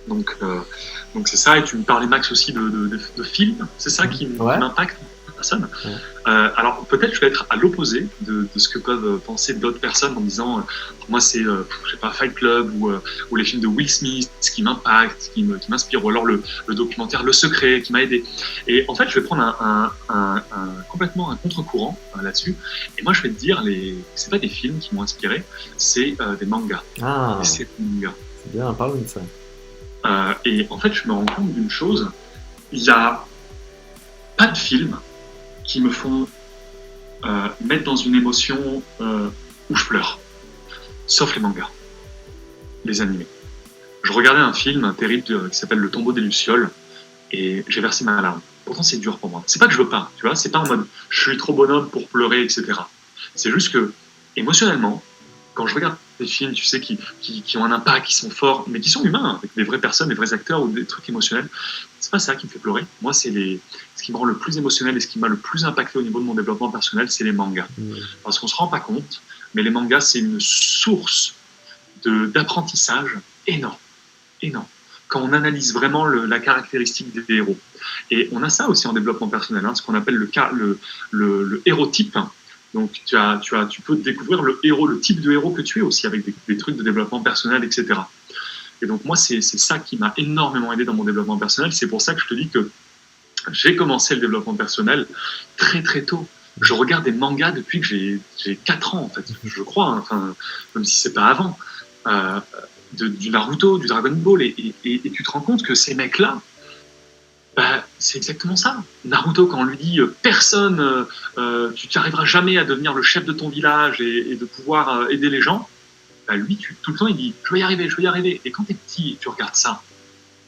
S1: Donc c'est ça. Et tu me parlais, Max, aussi de films, c'est ça qui m'impacte personne. Ouais. Alors peut-être je vais être à l'opposé de ce que peuvent penser d'autres personnes en disant moi c'est je sais pas, Fight Club ou les films de Will Smith qui m'impactent, qui m'inspirent, ou alors le documentaire Le Secret qui m'a aidé. Et en fait je vais prendre complètement un contre-courant là-dessus, et moi je vais te dire, c'est pas des films qui m'ont inspiré, c'est des mangas. C'est des mangas.
S2: C'est bien, parle de ça.
S1: Et en fait je me rends compte d'une chose, il y a pas de films qui me font mettre dans une émotion où je pleure, sauf les mangas, les animés. Je regardais un film terrible qui s'appelle Le Tombeau des Lucioles et j'ai versé ma larme. Pourtant, c'est dur pour moi. C'est pas que je veux pas, tu vois, c'est pas en mode je suis trop bonhomme pour pleurer, etc. C'est juste que, émotionnellement, quand je regarde des films, tu sais, qui ont un impact, qui sont forts, mais qui sont humains, avec des vraies personnes, des vrais acteurs ou des trucs émotionnels, c'est pas ça qui me fait pleurer. Moi, ce qui me rend le plus émotionnel et ce qui m'a le plus impacté au niveau de mon développement personnel, c'est les mangas. Parce qu'on se rend pas compte, mais les mangas, c'est une source d'apprentissage énorme. Énorme. Quand on analyse vraiment la caractéristique des héros. Et on a ça aussi en développement personnel, ce qu'on appelle le hérotype. Donc tu peux découvrir le type de héros que tu es aussi avec des trucs de développement personnel, etc. Et donc moi, c'est ça qui m'a énormément aidé dans mon développement personnel. C'est pour ça que je te dis que j'ai commencé le développement personnel très très tôt. Je regarde des mangas depuis que j'ai 4 ans, en fait, je crois, enfin, même si c'est pas avant. Du Naruto, du Dragon Ball, et tu te rends compte que ces mecs-là, c'est exactement ça. Naruto, quand on lui dit personne, tu n'arriveras jamais à devenir le chef de ton village et de pouvoir aider les gens, lui, tout le temps, il dit je vais y arriver, je vais y arriver. Et quand tu es petit et tu regardes ça,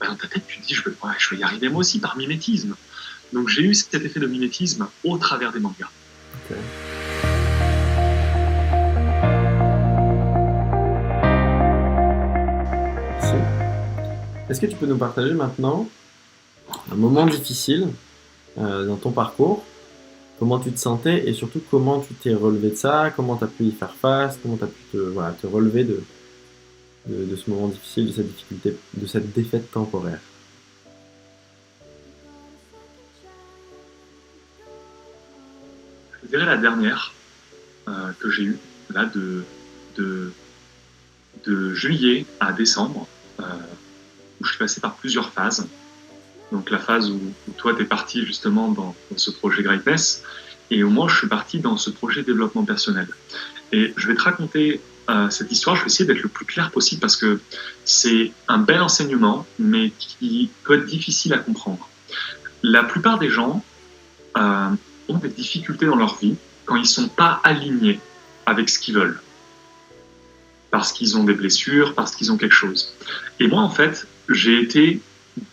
S1: dans ta tête, tu te dis je vais y arriver moi aussi par mimétisme. Donc j'ai eu cet effet de mimétisme au travers des mangas.
S2: Okay. Est-ce que tu peux nous partager maintenant un moment difficile dans ton parcours, comment tu te sentais et surtout comment tu t'es relevé de ça, comment tu as pu y faire face, comment tu as pu te relever de ce moment difficile, de cette difficulté, de cette défaite temporaire?
S1: Je dirais la dernière que j'ai eue, là, de juillet à décembre, où je suis passé par plusieurs phases. Donc la phase où toi, tu es parti justement dans ce projet Greatness, et où moi, je suis parti dans ce projet développement personnel. Et je vais te raconter cette histoire, je vais essayer d'être le plus clair possible, parce que c'est un bel enseignement, mais qui peut être difficile à comprendre. La plupart des gens ont des difficultés dans leur vie quand ils ne sont pas alignés avec ce qu'ils veulent. Parce qu'ils ont des blessures, parce qu'ils ont quelque chose. Et moi, en fait, j'ai été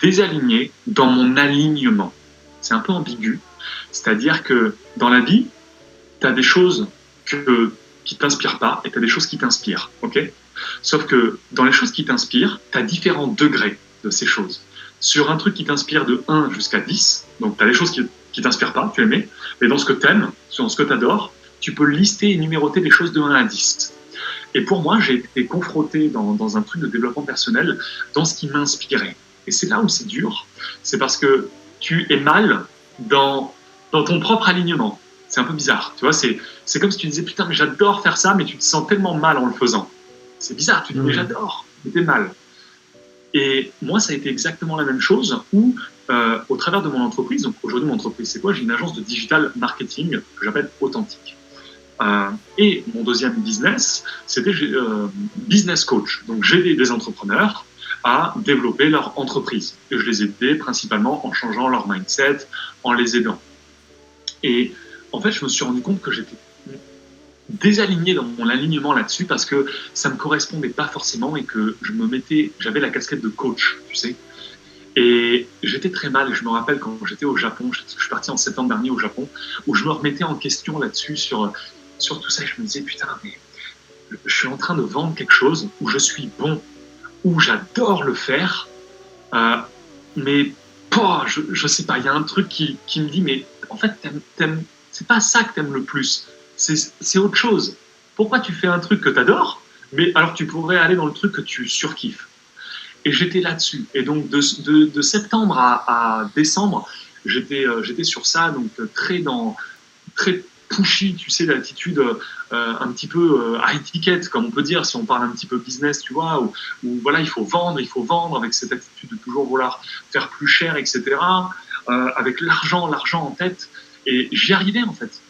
S1: désaligné dans mon alignement. C'est un peu ambigu. C'est-à-dire que dans la vie, tu as des choses qui ne t'inspirent pas et tu as des choses qui t'inspirent. Okay, sauf que dans les choses qui t'inspirent, tu as différents degrés de ces choses. Sur un truc qui t'inspire de 1 jusqu'à 10, donc tu as des choses qui ne t'inspirent pas, tu les mets, mais dans ce que tu aimes, dans ce que tu adores, tu peux lister et numéroter des choses de 1 à 10. Et pour moi, j'ai été confronté dans un truc de développement personnel, dans ce qui m'inspirait. Et c'est là où c'est dur, c'est parce que tu es mal dans ton propre alignement. C'est un peu bizarre, tu vois, c'est comme si tu disais, putain, mais j'adore faire ça, mais tu te sens tellement mal en le faisant. C'est bizarre, tu dis, mais j'adore, mais t'es mal. Et moi, ça a été exactement la même chose, où, au travers de mon entreprise, donc aujourd'hui, mon entreprise, c'est quoi? J'ai une agence de digital marketing que j'appelle Authentique. Et mon deuxième business, c'était business coach. Donc, j'aidais des entrepreneurs à développer leur entreprise. Et je les aidais principalement en changeant leur mindset, en les aidant. Et en fait, je me suis rendu compte que j'étais désaligné dans mon alignement là-dessus parce que ça ne me correspondait pas forcément et que j'avais la casquette de coach, tu sais. Et j'étais très mal. Je me rappelle quand j'étais au Japon, je suis parti en septembre dernier au Japon, où je me remettais en question là-dessus sur tout ça. Et je me disais, putain, mais je suis en train de vendre quelque chose où je suis bon, où j'adore le faire, mais je sais pas, il y a un truc qui me dit, mais en fait, c'est pas ça que t'aimes le plus, c'est autre chose. Pourquoi tu fais un truc que t'adores, mais alors tu pourrais aller dans le truc que tu surkiffes? Et j'étais là-dessus. Et donc de septembre à décembre, j'étais sur ça, donc très pushy, tu sais, l'attitude un petit peu à étiquette, comme on peut dire, si on parle un petit peu business, tu vois, où voilà, il faut vendre, avec cette attitude de toujours vouloir faire plus cher, etc., avec l'argent en tête. Et j'y arrivais, en fait.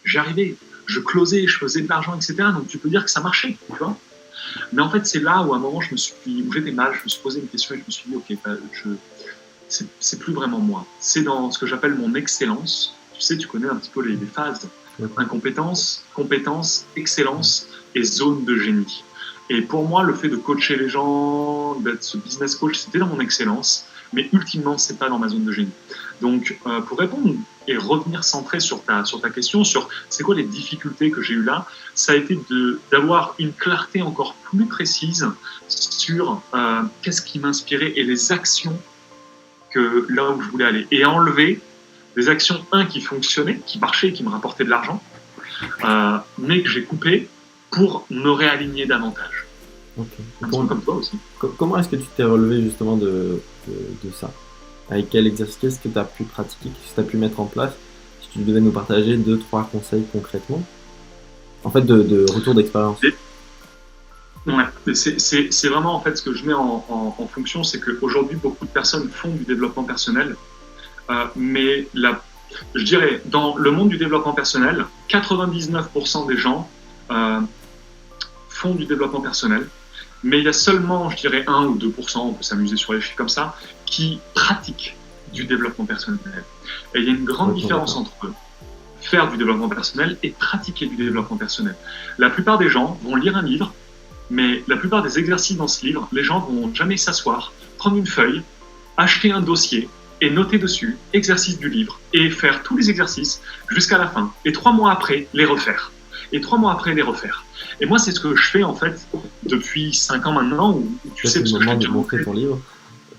S1: J'y arrivais. Je closais, je faisais de l'argent, etc. Donc tu peux dire que ça marchait, tu vois. Mais en fait, c'est là où à un moment, où j'étais mal, je me suis posé une question et je me suis dit, ok, c'est plus vraiment moi. C'est dans ce que j'appelle mon excellence. Tu sais, tu connais un petit peu les phases. Incompétence, compétence, excellence et zone de génie. Et pour moi, le fait de coacher les gens, d'être ce business coach, c'était dans mon excellence, mais ultimement, c'est pas dans ma zone de génie. Donc, pour répondre et revenir centré sur ta question, sur c'est quoi les difficultés que j'ai eues là, ça a été d'avoir une clarté encore plus précise sur qu'est-ce qui m'inspirait et les actions que là où je voulais aller. Et enlever des actions, qui fonctionnaient, qui marchaient, qui me rapportaient de l'argent, mais que j'ai coupé pour me réaligner davantage.
S2: Okay.
S1: Comme toi aussi.
S2: Comment est-ce que tu t'es relevé justement de ça? Avec quel exercice? Qu'est-ce que tu as pu pratiquer? Qu'est-ce que tu as pu mettre en place? Si tu devais nous partager 2-3 conseils concrètement, en fait, de retour d'expérience.
S1: Ouais, c'est vraiment en fait ce que je mets en fonction, c'est qu'aujourd'hui, beaucoup de personnes font du développement personnel, mais je dirais, dans le monde du développement personnel, 99% des gens font du développement personnel, mais il y a seulement, je dirais, 1 ou 2%, on peut s'amuser sur les chiffres comme ça, qui pratiquent du développement personnel. Et il y a une grande différence entre faire du développement personnel et pratiquer du développement personnel. La plupart des gens vont lire un livre, mais la plupart des exercices dans ce livre, les gens vont jamais s'asseoir, prendre une feuille, acheter un dossier et noter dessus exercices du livre et faire tous les exercices jusqu'à la fin. Et 3 mois après, les refaire. Et 3 mois après, les refaire. Et moi, c'est ce que je fais en fait depuis 5 ans maintenant, où tu sais, parce que je t'ai déjà montré
S2: ton livre.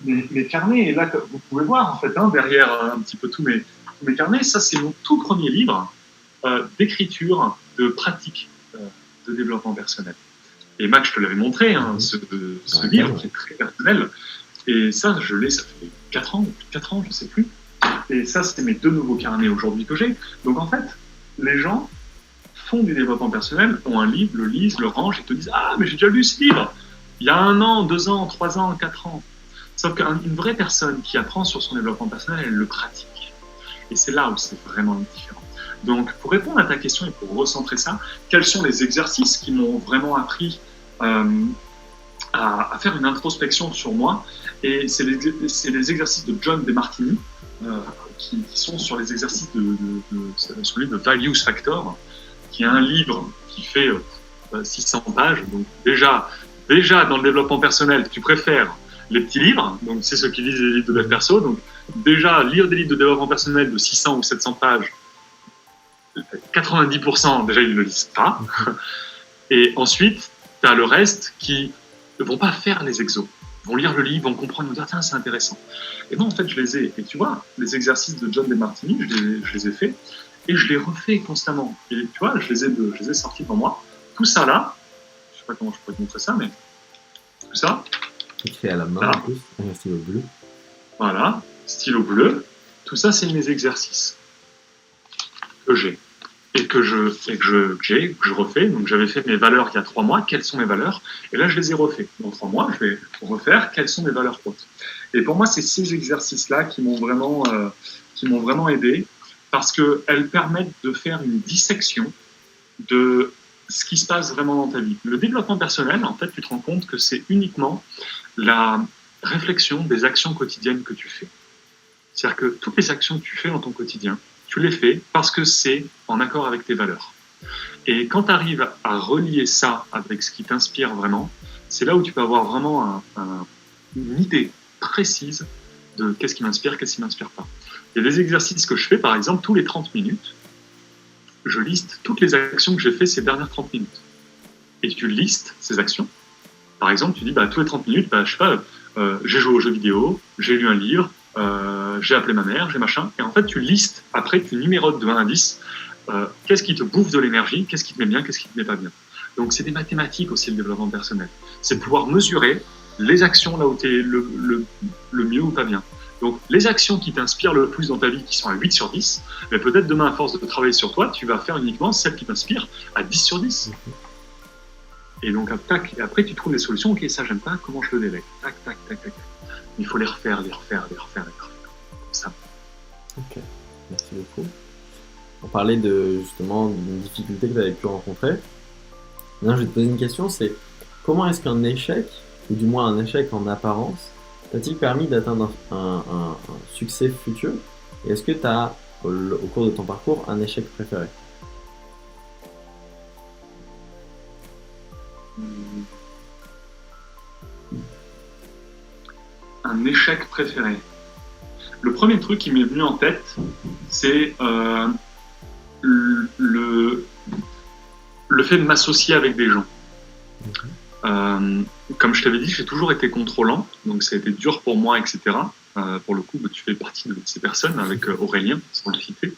S1: Mes carnets, et là, vous pouvez voir en fait, derrière un petit peu tous mes carnets, ça c'est mon tout premier livre d'écriture, de pratique de développement personnel. Et Max, je te l'avais montré, ce livre qui est très personnel. Et ça, je l'ai, ça fait 4 ans, je ne sais plus. Et ça, c'est mes 2 nouveaux carnets aujourd'hui que j'ai. Donc en fait, les gens font du développement personnel, ont un livre, le lisent, le rangent et te disent « Ah, mais j'ai déjà lu ce livre il y a 1 an, 2 ans, 3 ans, 4 ans. » Sauf qu'une vraie personne qui apprend sur son développement personnel, elle le pratique. Et c'est là où c'est vraiment différent. Donc, pour répondre à ta question et pour recentrer ça, quels sont les exercices qui m'ont vraiment appris à faire une introspection sur moi? Et c'est les exercices de John DeMartini, qui sont sur les exercices sur le livre de Values Factor, qui est un livre qui fait 600 pages. Donc déjà, dans le développement personnel, tu préfères les petits livres, donc c'est ceux qui lisent les livres de dev perso. Donc déjà, lire des livres de développement personnel de 600 ou 700 pages, 90% déjà ils ne le lisent pas. Et ensuite, tu as le reste qui ne vont pas faire les exos, vont lire le livre, vont comprendre, vont dire tiens, c'est intéressant. Et moi en fait, je les ai. Et tu vois, les exercices de John DeMartini, je les ai faits et je les refais constamment. Et tu vois, je les ai sortis devant moi. Tout ça là, je ne sais pas comment je pourrais te montrer ça, mais tout ça.
S2: Écrit à la main, en plus, un stylo bleu.
S1: Voilà, stylo bleu. Tout ça, c'est mes exercices que j'ai et que je refais. Donc, j'avais fait mes valeurs il y a 3 mois. Quelles sont mes valeurs? Et là, je les ai refaits. Dans 3 mois, je vais refaire quelles sont mes valeurs hautes. Et pour moi, c'est ces exercices-là qui m'ont vraiment aidé parce qu'elles permettent de faire une dissection de ce qui se passe vraiment dans ta vie. Le développement personnel, en fait, tu te rends compte que c'est uniquement la réflexion des actions quotidiennes que tu fais. C'est-à-dire que toutes les actions que tu fais dans ton quotidien, tu les fais parce que c'est en accord avec tes valeurs. Et quand tu arrives à relier ça avec ce qui t'inspire vraiment, c'est là où tu peux avoir vraiment une idée précise de qu'est-ce qui m'inspire, qu'est-ce qui ne m'inspire pas. Il y a des exercices que je fais, par exemple, tous les 30 minutes, je liste toutes les actions que j'ai faites ces dernières 30 minutes. Et tu listes ces actions. Par exemple, tu dis, tous les 30 minutes, je sais pas, j'ai joué aux jeux vidéo, j'ai lu un livre, j'ai appelé ma mère, j'ai machin. Et en fait, tu listes, après, tu numérotes de 1 à 10, qu'est-ce qui te bouffe de l'énergie, qu'est-ce qui te met bien, qu'est-ce qui te met pas bien. Donc, c'est des mathématiques aussi, le développement personnel. C'est de pouvoir mesurer les actions là où tu es le mieux ou pas bien. Donc, les actions qui t'inspirent le plus dans ta vie, qui sont à 8 sur 10, mais peut-être demain, à force de travailler sur toi, tu vas faire uniquement celles qui t'inspirent à 10 sur 10. Et donc, tac, et après, tu trouves des solutions. Ok, ça, j'aime pas, comment je le délègue? Tac, tac, tac, tac. Il faut les refaire. Comme ça.
S2: Ok, merci beaucoup. On parlait justement d'une difficulté que tu avais pu rencontrer. Maintenant, je vais te poser une question, c'est comment est-ce qu'un échec, ou du moins un échec en apparence, t'a-t-il permis d'atteindre un succès futur? Et est-ce que tu as, au cours de ton parcours, un échec préféré?
S1: Un échec préféré. Le premier truc qui m'est venu en tête, c'est le fait de m'associer avec des gens. Comme je t'avais dit, j'ai toujours été contrôlant, donc ça a été dur pour moi, etc. Pour le coup, tu fais partie de ces personnes avec Aurélien, sans le citer.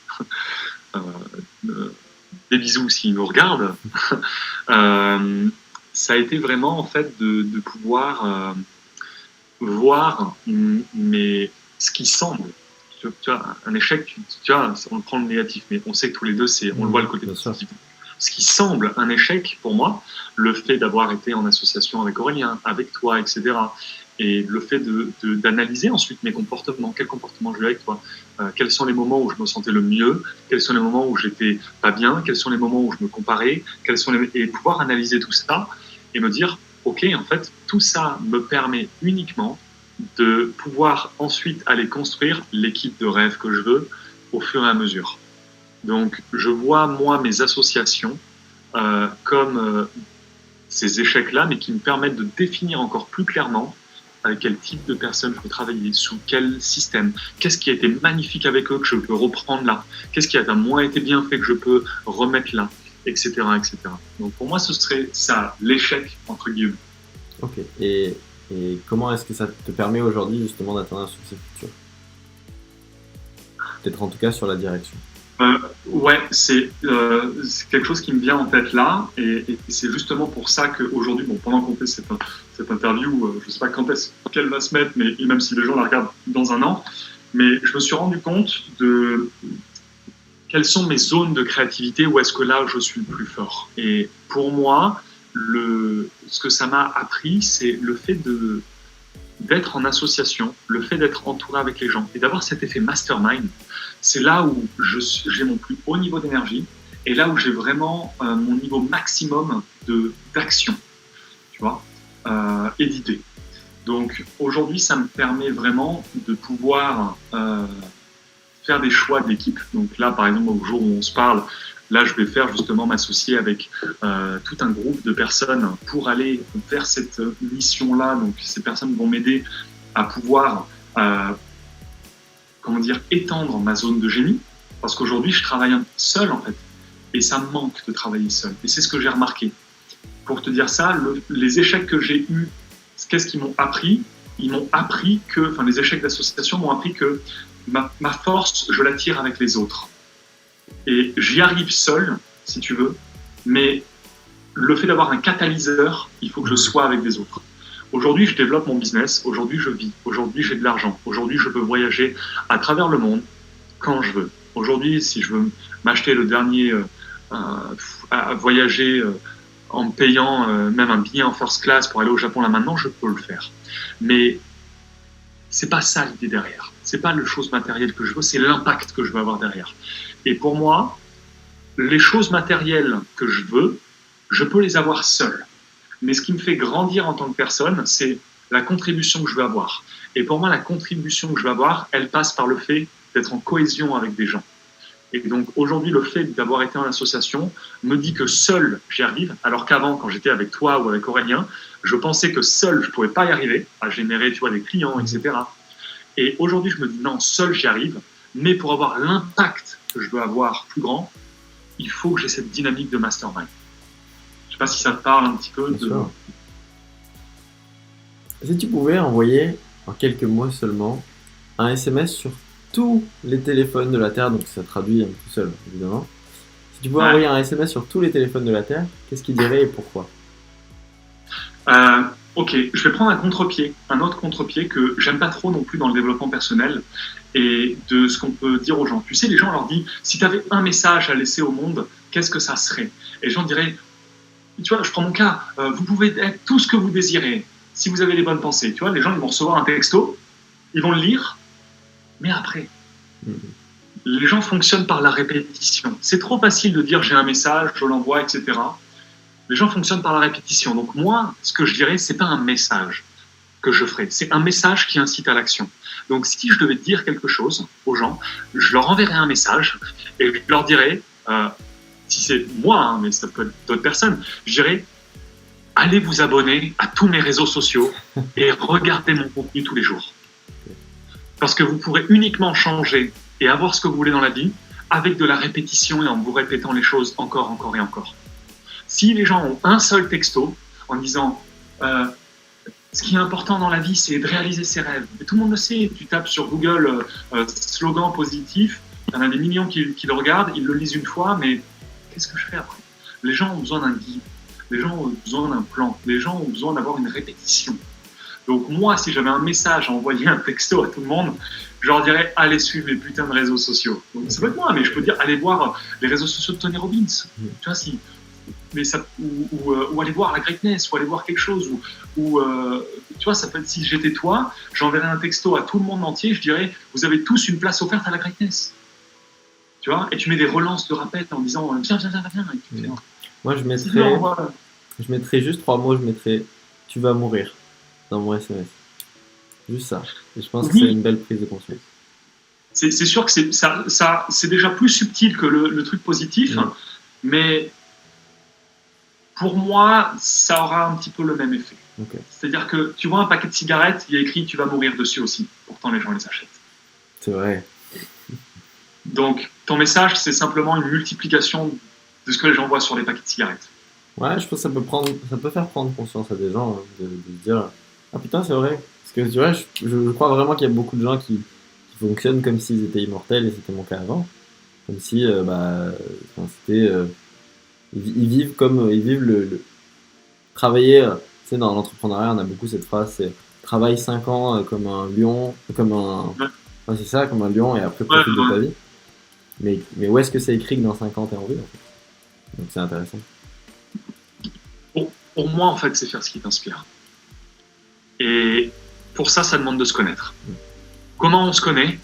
S1: Des bisous s'il nous regarde. Ça a été vraiment en fait de pouvoir voir ce qui semble. Tu vois, un échec, tu vois, on le prend le négatif, mais on sait que tous les deux, on le voit le côté positif. Ce qui semble un échec pour moi, le fait d'avoir été en association avec Aurélien, avec toi, etc. Et le fait d'analyser ensuite mes comportements, quel comportement j'ai eu avec toi, quels sont les moments où je me sentais le mieux, quels sont les moments où j'étais pas bien, quels sont les moments où je me comparais, et pouvoir analyser tout ça et me dire, ok, en fait, tout ça me permet uniquement de pouvoir ensuite aller construire l'équipe de rêve que je veux au fur et à mesure. Donc, je vois, moi, mes associations comme ces échecs-là, mais qui me permettent de définir encore plus clairement avec quel type de personne je veux travailler, sous quel système, qu'est-ce qui a été magnifique avec eux que je peux reprendre là, qu'est-ce qui a moins été bien fait que je peux remettre là, etc., etc. Donc, pour moi, ce serait ça, l'échec, entre guillemets.
S2: Ok. Et comment est-ce que ça te permet aujourd'hui, justement, d'atteindre un succès futur? Peut-être en tout cas sur la direction.
S1: Ouais, c'est quelque chose qui me vient en tête là, et c'est justement pour ça qu'aujourd'hui, bon, pendant qu'on fait cette interview, je ne sais pas quand est-ce qu'elle va se mettre, mais même si les gens la regardent dans un an, mais je me suis rendu compte de quelles sont mes zones de créativité, où est-ce que là je suis le plus fort. Et pour moi, ce que ça m'a appris, c'est le fait d'être en association, le fait d'être entouré avec les gens et d'avoir cet effet mastermind. C'est là où j'ai mon plus haut niveau d'énergie et là où j'ai vraiment mon niveau maximum d'action, tu vois, et d'idées. Donc aujourd'hui, ça me permet vraiment de pouvoir faire des choix d'équipe. Donc là, par exemple, au jour où on se parle, là, je vais faire justement m'associer avec tout un groupe de personnes pour aller vers cette mission-là. Donc ces personnes vont m'aider à pouvoir étendre ma zone de génie, parce qu'aujourd'hui, je travaille seul, en fait, et ça me manque de travailler seul. Et c'est ce que j'ai remarqué. Pour te dire ça, les échecs que j'ai eus, qu'est-ce qu'ils m'ont appris? Ils m'ont appris les échecs d'association m'ont appris que ma force, je la tire avec les autres. Et j'y arrive seul, si tu veux, mais le fait d'avoir un catalyseur, il faut que je sois avec des autres. Aujourd'hui, je développe mon business. Aujourd'hui, je vis. Aujourd'hui, j'ai de l'argent. Aujourd'hui, je peux voyager à travers le monde quand je veux. Aujourd'hui, si je veux m'acheter le dernier, voyager en me payant même un billet en first class pour aller au Japon là maintenant, je peux le faire. Mais c'est pas ça l'idée derrière. C'est pas les choses matérielles que je veux, c'est l'impact que je veux avoir derrière. Et pour moi, les choses matérielles que je veux, je peux les avoir seul. Mais ce qui me fait grandir en tant que personne, c'est la contribution que je veux avoir. Et pour moi, la contribution que je veux avoir, elle passe par le fait d'être en cohésion avec des gens. Et donc aujourd'hui, le fait d'avoir été en association me dit que seul, j'y arrive, alors qu'avant, quand j'étais avec toi ou avec Aurélien, je pensais que seul, je ne pouvais pas y arriver, à générer des clients, etc. Et aujourd'hui, je me dis non, seul, j'y arrive, mais pour avoir l'impact que je veux avoir plus grand, il faut que j'ai cette dynamique de mastermind. Je ne sais pas si ça te parle un petit peu.
S2: Si tu pouvais envoyer, en quelques mots seulement, un SMS sur tous les téléphones de la Terre, donc ça traduit tout seul, évidemment. Si tu pouvais envoyer un SMS sur tous les téléphones de la Terre, qu'est-ce qu'il dirait et pourquoi?
S1: Ok, je vais prendre un autre contre-pied que j'aime pas trop non plus dans le développement personnel et de ce qu'on peut dire aux gens. Tu sais, les gens leur disent, si tu avais un message à laisser au monde, qu'est-ce que ça serait? Et les gens diraient, tu vois, je prends mon cas, vous pouvez être tout ce que vous désirez, si vous avez les bonnes pensées. Tu vois, les gens ils vont recevoir un texto, ils vont le lire, mais après, les gens fonctionnent par la répétition. C'est trop facile de dire j'ai un message, je l'envoie, etc. Les gens fonctionnent par la répétition. Donc moi, ce que je dirais, c'est pas un message. que je ferai. C'est un message qui incite à l'action. Donc, si je devais dire quelque chose aux gens, je leur enverrais un message et je leur dirais, si c'est moi, hein, mais ça peut être d'autres personnes, je dirais, allez vous abonner à tous mes réseaux sociaux et regardez mon contenu tous les jours. Parce que vous pourrez uniquement changer et avoir ce que vous voulez dans la vie avec de la répétition et en vous répétant les choses encore, encore et encore. Si les gens ont un seul texto en disant ce qui est important dans la vie, c'est de réaliser ses rêves. Et tout le monde le sait. Tu tapes sur Google slogan positif, il y en a des millions qui le regardent, ils le lisent une fois, mais qu'est-ce que je fais après? Les gens ont besoin d'un guide, les gens ont besoin d'un plan, les gens ont besoin d'avoir une répétition. Donc moi, si j'avais un message à envoyer un texto à tout le monde, je leur dirais allez suivre les putains de réseaux sociaux. Donc ça peut être moi, mais je peux dire allez voir les réseaux sociaux de Tony Robbins. Tu vois, mais ça, ou aller voir la greatness, ou aller voir quelque chose, ou tu vois, ça peut être, si j'étais toi, j'enverrais un texto à tout le monde entier, je dirais vous avez tous une place offerte à la greatness. Tu vois, et tu mets des relances de rappel en disant viens. Et tu fais,
S2: moi, je mettrais juste 3 mots, je mettrais tu vas mourir dans mon SMS. Juste ça. Et je pense que c'est une belle prise de conscience.
S1: C'est sûr que c'est déjà plus subtil que le truc positif, mais pour moi, ça aura un petit peu le même effet.
S2: Okay.
S1: C'est-à-dire que tu vois un paquet de cigarettes, il y a écrit tu vas mourir dessus aussi. Pourtant, les gens les achètent.
S2: C'est vrai.
S1: Donc, ton message, c'est simplement une multiplication de ce que les gens voient sur les paquets de cigarettes.
S2: Ouais, je pense que ça peut faire prendre conscience à des gens de se dire ah putain, c'est vrai. Parce que tu vois, je crois vraiment qu'il y a beaucoup de gens qui fonctionnent comme s'ils étaient immortels, et c'était mon cas avant. Comme si c'était. Ils vivent le travailler. Tu sais, dans l'entrepreneuriat, on a beaucoup cette phrase, c'est travaille 5 ans comme un lion, ouais, c'est ça, comme un lion, et après profite de ta vie. Mais où est-ce que c'est écrit que dans 5 ans t'es en vie, en fait? Donc c'est intéressant.
S1: Pour moi, en fait, c'est faire ce qui t'inspire. Et pour ça, ça demande de se connaître. Comment on se connaît?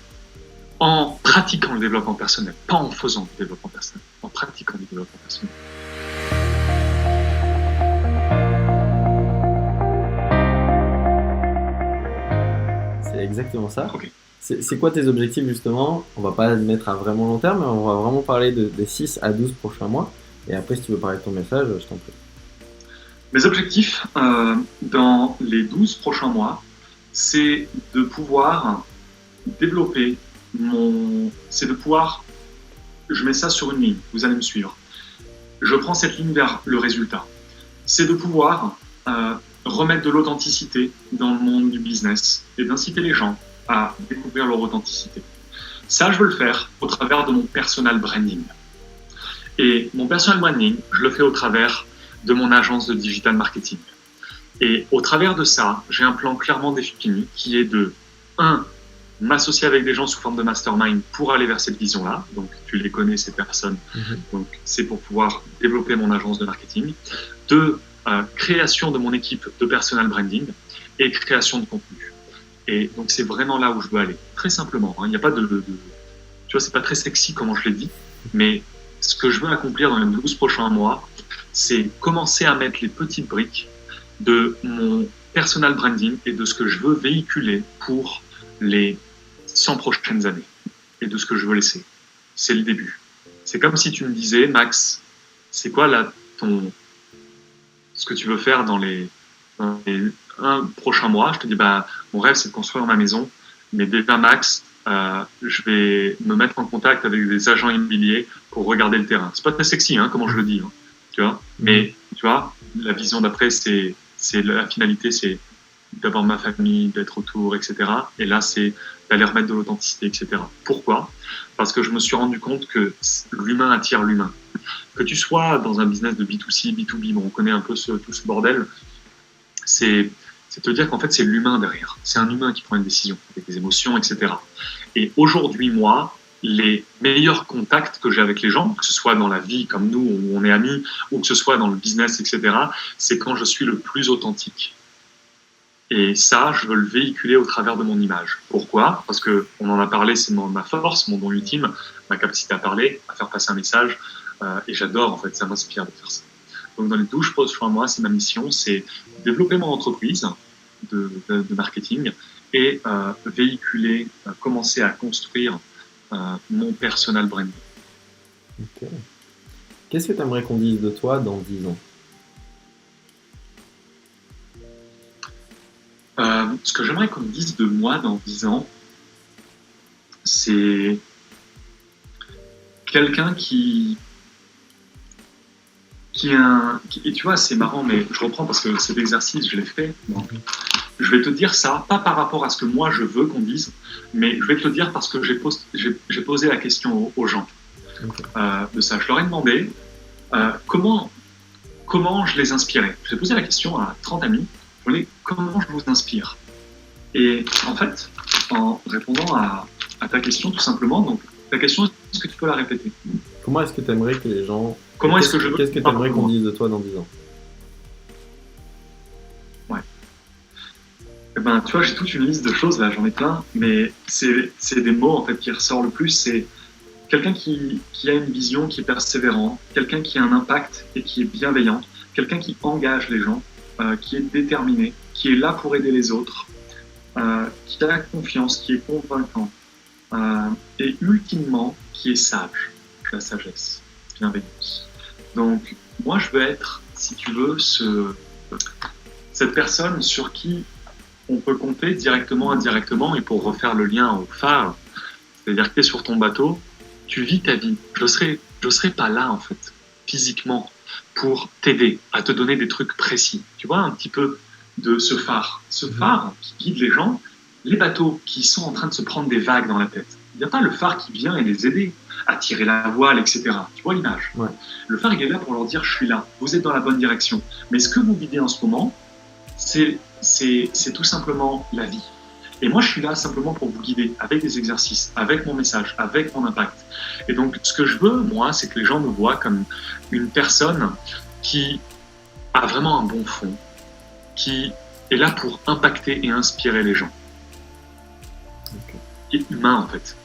S1: En pratiquant le développement personnel, pas en faisant du développement personnel, en pratiquant du développement personnel.
S2: C'est exactement ça.
S1: Okay.
S2: C'est quoi tes objectifs, justement? On va pas le mettre à vraiment long terme, mais on va vraiment parler des 6 à 12 prochains mois. Et après, si tu veux parler de ton message, je t'en prie. Mes
S1: objectifs dans les 12 prochains mois, c'est de pouvoir développer c'est de pouvoir, je mets ça sur une ligne, vous allez me suivre. Je prends cette ligne vers le résultat. C'est de pouvoir remettre de l'authenticité dans le monde du business et d'inciter les gens à découvrir leur authenticité. Ça, je veux le faire au travers de mon personal branding. Et mon personal branding, je le fais au travers de mon agence de digital marketing. Et au travers de ça, j'ai un plan clairement défini qui est de 1. M'associer avec des gens sous forme de mastermind pour aller vers cette vision-là. Donc, tu les connais, ces personnes. Donc, c'est pour pouvoir développer mon agence de marketing. 2. Création de mon équipe de personal branding et création de contenu. Et donc, c'est vraiment là où je veux aller. Très simplement. Il n'y a pas tu vois, c'est pas très sexy comment je l'ai dit, mais ce que je veux accomplir dans les 12 prochains mois, c'est commencer à mettre les petites briques de mon personal branding et de ce que je veux véhiculer pour les 100 prochaines années et de ce que je veux laisser. C'est le début. C'est comme si tu me disais, Max, c'est quoi ce que tu veux faire dans les 1 prochain mois? Je te dis, mon rêve, c'est de construire ma maison, mais déjà, Max, je vais me mettre en contact avec des agents immobiliers pour regarder le terrain. C'est pas très sexy, comment je le dis, tu vois. Mais tu vois, la vision d'après, c'est la finalité, c'est d'avoir ma famille, d'être autour, etc. Et là, c'est d'aller remettre de l'authenticité, etc. Pourquoi? Parce que je me suis rendu compte que l'humain attire l'humain. Que tu sois dans un business de B2C, B2B, on connaît un peu tout ce bordel, c'est te dire qu'en fait, c'est l'humain derrière. C'est un humain qui prend une décision, avec des émotions, etc. Et aujourd'hui, moi, les meilleurs contacts que j'ai avec les gens, que ce soit dans la vie comme nous, où on est amis, ou que ce soit dans le business, etc., c'est quand je suis le plus authentique. Et ça, je veux le véhiculer au travers de mon image. Pourquoi? Parce qu'on en a parlé, c'est ma force, mon don ultime, ma capacité à parler, à faire passer un message. Et j'adore, en fait, ça m'inspire de faire ça. Donc, dans les 12 prochains mois, c'est ma mission, c'est développer mon entreprise de marketing et véhiculer, commencer à construire mon personal branding.
S2: Ok. Qu'est-ce que tu aimerais qu'on dise de toi dans 10 ans?
S1: Ce que j'aimerais qu'on me dise de moi dans 10 ans, c'est quelqu'un et tu vois, c'est marrant, mais je reprends parce que cet exercice, je l'ai fait. Donc, je vais te dire ça, pas par rapport à ce que moi je veux qu'on dise, mais je vais te le dire parce que j'ai posé la question aux gens de ça. Je leur ai demandé comment je les inspirais. J'ai posé la question à 30 amis, je leur ai dit comment je vous inspire. Et en fait, en répondant à ta question tout simplement, donc ta question, est-ce que tu peux la répéter?
S2: Comment est-ce que tu aimerais que les gens...
S1: Qu'est-ce que
S2: tu aimerais qu'on dise de toi dans 10 ans?
S1: Ouais. Eh ben, tu vois, j'ai toute une liste de choses, là, j'en ai plein, mais c'est des mots, en fait, qui ressortent le plus. C'est quelqu'un qui a une vision, qui est persévérant, quelqu'un qui a un impact et qui est bienveillant, quelqu'un qui engage les gens, qui est déterminé, qui est là pour aider les autres, qui a confiance, qui est convaincant, et ultimement, qui est sage, la sagesse, bienveillance. Donc, moi, je veux être, si tu veux, cette personne sur qui on peut compter directement, indirectement, et pour refaire le lien au phare, c'est-à-dire que tu es sur ton bateau, tu vis ta vie. Je serai pas là, en fait, physiquement, pour t'aider, à te donner des trucs précis. Tu vois, un petit peu de ce phare. Ce phare qui guide les gens, les bateaux qui sont en train de se prendre des vagues dans la tête. Il n'y a pas le phare qui vient et les aider à tirer la voile, etc. Tu vois l'image?
S2: Ouais.
S1: Le phare, il est là pour leur dire, je suis là, vous êtes dans la bonne direction. Mais ce que vous vivez en ce moment, c'est tout simplement la vie. Et moi, je suis là simplement pour vous guider avec des exercices, avec mon message, avec mon impact. Et donc, ce que je veux, moi, c'est que les gens me voient comme une personne qui a vraiment un bon fond, qui est là pour impacter et inspirer les gens.
S2: Okay.
S1: Et humain, en fait.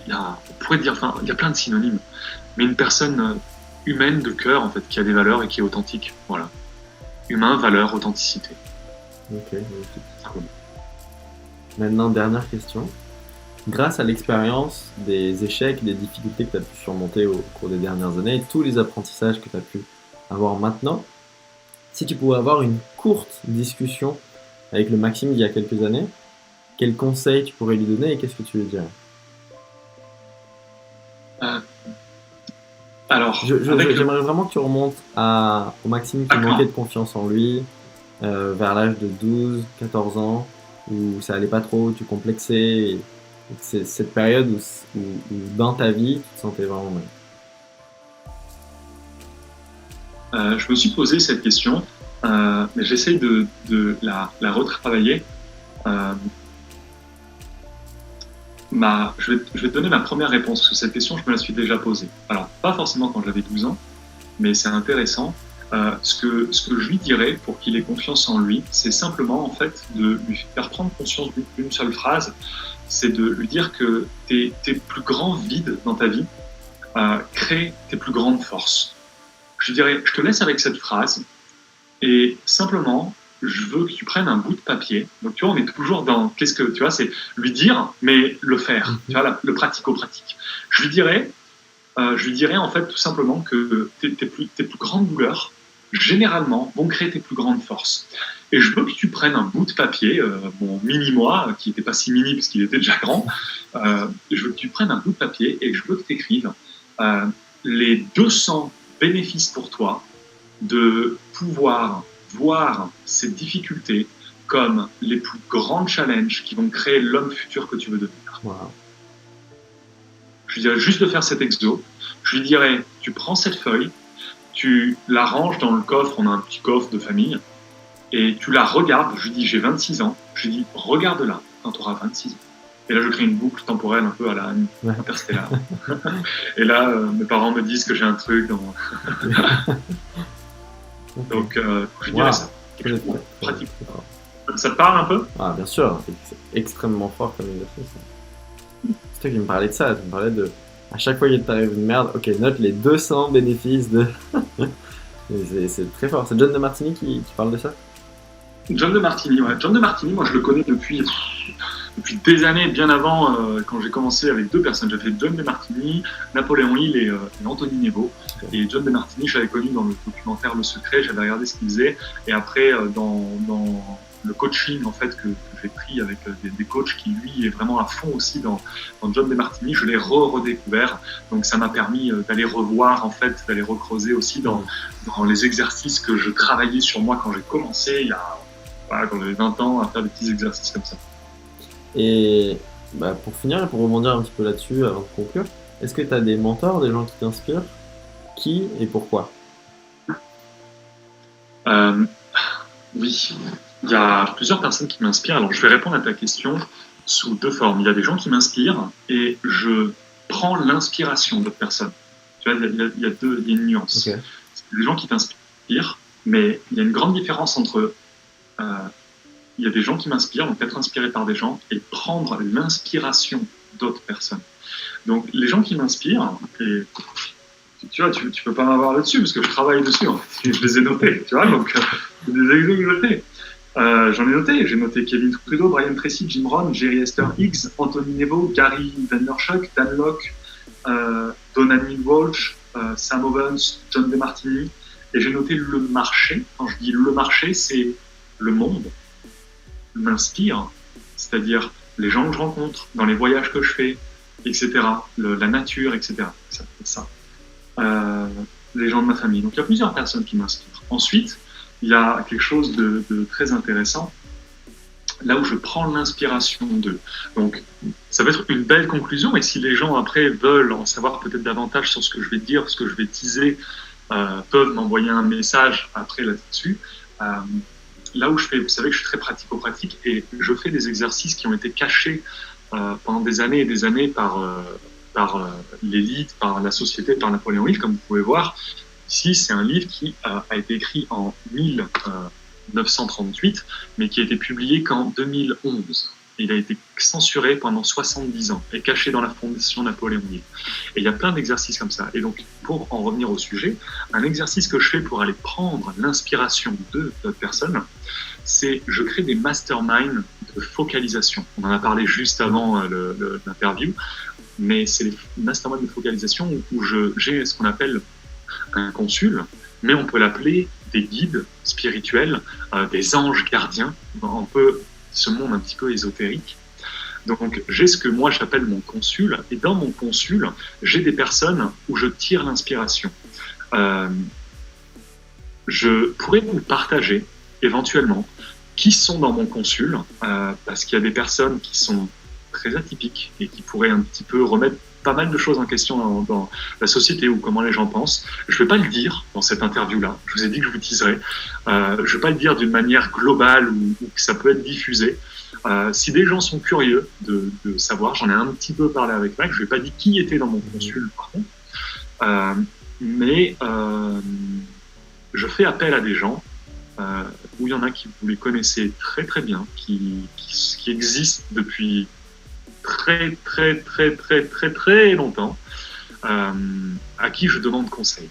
S1: On pourrait dire, enfin, il y a plein de synonymes, mais une personne humaine de cœur, en fait, qui a des valeurs et qui est authentique. Voilà. Humain, valeur, authenticité.
S2: Ok, cool. Maintenant, dernière question. Grâce à l'expérience des échecs, des difficultés que tu as pu surmonter au cours des dernières années, et tous les apprentissages que tu as pu avoir maintenant, si tu pouvais avoir une courte discussion avec le Maxime d'il y a quelques années, quels conseils tu pourrais lui donner et qu'est-ce que tu lui dirais?
S1: Alors,
S2: j'aimerais vraiment que tu remontes au Maxime qui manquait de confiance en lui, vers l'âge de 12, 14 ans, où ça allait pas trop, où tu complexais, et c'est cette période où dans ta vie, tu te sentais vraiment mal.
S1: Je me suis posé cette question, mais j'essaye de la retravailler. Je vais te donner ma première réponse, parce que cette question, je me la suis déjà posée. Alors, pas forcément quand j'avais 12 ans, mais c'est intéressant. Ce que je lui dirais pour qu'il ait confiance en lui, c'est simplement en fait de lui faire prendre conscience d'une seule phrase, c'est de lui dire que tes plus grands vides dans ta vie créent tes plus grandes forces. Je lui dirais, je te laisse avec cette phrase et simplement, je veux que tu prennes un bout de papier. Donc tu vois, on est toujours dans qu'est-ce que tu vois, c'est lui dire, mais le faire. Tu vois, le pratico-pratique. Je lui dirais en fait tout simplement que tes plus grandes douleurs généralement, vont créer tes plus grandes forces. Et je veux que tu prennes un bout de papier, mon mini-moi, qui n'était pas si mini parce qu'il était déjà grand, je veux que tu prennes un bout de papier et je veux que tu écrives les 200 bénéfices pour toi de pouvoir voir ces difficultés comme les plus grands challenges qui vont créer l'homme futur que tu veux devenir.
S2: Wow.
S1: Je lui dirais juste de faire cet exo. Je lui dirais, tu prends cette feuille, tu la ranges dans le coffre, on a un petit coffre de famille, et tu la regardes. Je lui dis, j'ai 26 ans. Je lui dis, regarde-la quand tu auras 26 ans. Et là, je crée une boucle temporelle un peu à la Interstellar. Et là, mes parents me disent que j'ai un truc. Donc, je dirais ça. Pratique. Ça te parle un peu?
S2: Ah, bien sûr. C'est extrêmement fort comme exercice. C'est toi qui me parlais de ça. Tu me parlais de... À chaque fois qu'il t'arrive une merde, ok, note les 200 bénéfices de... c'est très fort. C'est John de Martini qui parle de ça?
S1: John de Martini, ouais. John de Martini, moi je le connais depuis des années, bien avant, quand j'ai commencé avec deux personnes. J'ai fait John de Martini, Napoléon Hill et Anthony Nebo. Et John de Martini, je l'avais connu dans le documentaire Le Secret, j'avais regardé ce qu'il faisait. Et après, dans le coaching en fait, que j'ai pris avec des coachs qui, lui, est vraiment à fond aussi dans John de Martini, je l'ai redécouvert. Donc ça m'a permis d'aller revoir, en fait, d'aller recreuser aussi dans les exercices que je travaillais sur moi quand j'ai commencé, quand j'avais 20 ans, à faire des petits exercices comme ça.
S2: Et pour finir, pour rebondir un petit peu là-dessus avant de conclure, est-ce que tu as des mentors, des gens qui t'inspirent? Qui et pourquoi?
S1: Oui, il y a plusieurs personnes qui m'inspirent. Alors je vais répondre à ta question sous deux formes. Il y a des gens qui m'inspirent et je prends l'inspiration d'autres personnes. Tu vois, il y a une nuance.
S2: Okay.
S1: C'est des gens qui t'inspirent, mais il y a une grande différence entre il y a des gens qui m'inspirent, donc être inspiré par des gens, et prendre l'inspiration d'autres personnes. Donc, les gens qui m'inspirent, et tu vois, tu peux pas m'avoir là-dessus, parce que je travaille dessus, en fait. Je les ai notés, tu vois, donc, des exemples que j'ai notés. J'ai noté Kevin Trudeau, Brian Tracy, Jim Rohn, Jerry Esther Higgs, Anthony Nebo, Gary Vaynerchuk, Dan Locke, Donald Walsh, Sam Ovens, John DeMartini, et j'ai noté le marché. Quand je dis le marché, c'est le monde m'inspire, c'est-à-dire les gens que je rencontre, dans les voyages que je fais, etc., la nature, etc. Ça. Les gens de ma famille. Donc il y a plusieurs personnes qui m'inspirent. Ensuite, il y a quelque chose de très intéressant, là où je prends l'inspiration d'eux. Donc ça va être une belle conclusion, et si les gens après veulent en savoir peut-être davantage sur ce que je vais dire, ce que je vais teaser, peuvent m'envoyer un message après là-dessus. Là où vous savez que je suis très pratico-pratique et je fais des exercices qui ont été cachés pendant des années et des années par l'élite, par la société, par Napoléon Hill, comme vous pouvez voir. Ici, c'est un livre qui a été écrit en 1938, mais qui a été publié qu'en 2011. Il a été censuré pendant 70 ans et caché dans la fondation Napoléon Hill. Et il y a plein d'exercices comme ça. Et donc, pour en revenir au sujet, un exercice que je fais pour aller prendre l'inspiration de d'autres personnes, c'est je crée des masterminds de focalisation. On en a parlé juste avant l'interview, mais c'est les masterminds de focalisation où j'ai ce qu'on appelle un consul, mais on peut l'appeler des guides spirituels, des anges gardiens, un peu ce monde un petit peu ésotérique. Donc j'ai ce que moi j'appelle mon consul, et dans mon consul, j'ai des personnes où je tire l'inspiration. Je pourrais vous partager éventuellement qui sont dans mon consul, parce qu'il y a des personnes qui sont très atypiques et qui pourraient un petit peu remettre pas mal de choses en question dans la société ou comment les gens pensent. Je ne vais pas le dire dans cette interview-là. Je vous ai dit que je vous teaserais. Je ne vais pas le dire d'une manière globale ou que ça peut être diffusé. Si des gens sont curieux de savoir, j'en ai un petit peu parlé avec Mike, je ne vais pas dire qui était dans mon consul par contre, mais je fais appel à des gens où il y en a qui vous les connaissez très très bien, qui existent depuis très très très très très très longtemps, à qui je demande conseil.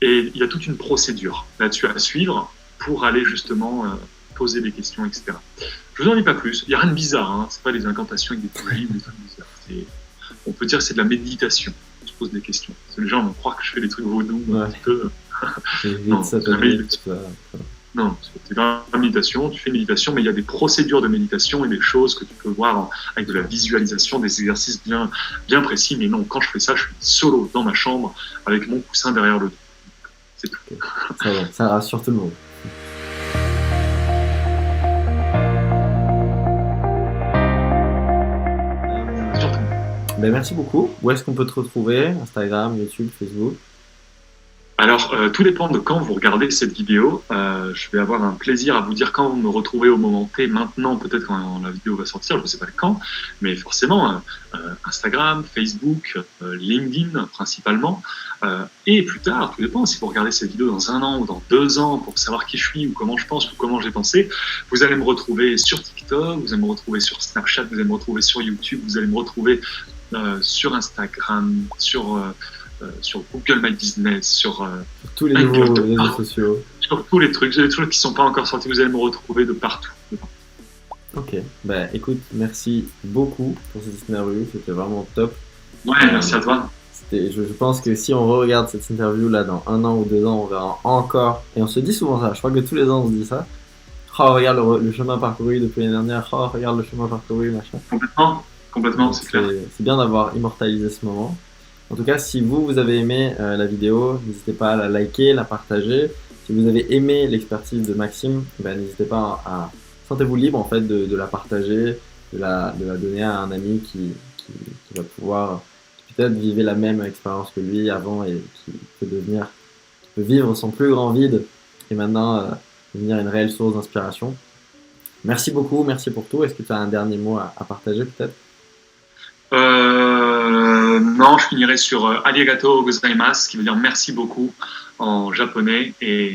S1: Et il y a toute une procédure là-dessus à suivre pour aller justement poser des questions, etc. Je vous en dis pas plus. Il n'y a rien de bizarre. Hein. C'est pas des incantations avec des bougies ou des trucs bizarres. On peut dire que c'est de la méditation. On se pose des questions. Les gens vont croire que je fais des trucs vaudous un petit peu. Non, c'est la méditation. Non, c'est dans la méditation, tu fais méditation, mais il y a des procédures de méditation et des choses que tu peux voir avec de la visualisation, des exercices bien précis. Mais non, quand je fais ça, je suis solo dans ma chambre avec mon coussin derrière le dos. C'est tout.
S2: Ça rassure tout le monde. Merci beaucoup. Où est-ce qu'on peut te retrouver? Instagram, YouTube, Facebook?
S1: Alors, tout dépend de quand vous regardez cette vidéo. Je vais avoir un plaisir à vous dire quand vous me retrouvez au moment T, maintenant, peut-être quand la vidéo va sortir, je ne sais pas quand, mais forcément, Instagram, Facebook, LinkedIn principalement, et plus tard, tout dépend, si vous regardez cette vidéo dans 1 an ou dans 2 ans pour savoir qui je suis ou comment je pense ou comment j'ai pensé, vous allez me retrouver sur TikTok, vous allez me retrouver sur Snapchat, vous allez me retrouver sur YouTube, vous allez me retrouver sur Instagram, sur Google My Business, sur
S2: tous les nouveaux réseaux sociaux.
S1: sur tous les trucs qui sont pas encore sortis, vous allez me retrouver de partout.
S2: Ok, bah écoute, merci beaucoup pour cette interview, c'était vraiment top.
S1: Ouais, merci à toi.
S2: Je pense que si on regarde cette interview là dans 1 an ou 2 ans, on verra encore, et on se dit souvent ça, je crois que tous les ans on se dit ça. Oh, regarde le chemin parcouru depuis l'année dernière, oh, regarde le chemin parcouru, machin.
S1: Complètement, c'est clair.
S2: C'est bien d'avoir immortalisé ce moment. En tout cas, si vous avez aimé la vidéo, n'hésitez pas à la liker, la partager. Si vous avez aimé l'expertise de Maxime, ben, n'hésitez pas à sentez-vous libre en fait de la partager, de la donner à un ami qui va pouvoir peut-être vivre la même expérience que lui avant et qui peut vivre son plus grand vide et maintenant devenir une réelle source d'inspiration. Merci beaucoup, merci pour tout. Est-ce que tu as un dernier mot à partager peut-être?
S1: Non, je finirai sur arigato gozaimasu, qui veut dire merci beaucoup en japonais. Et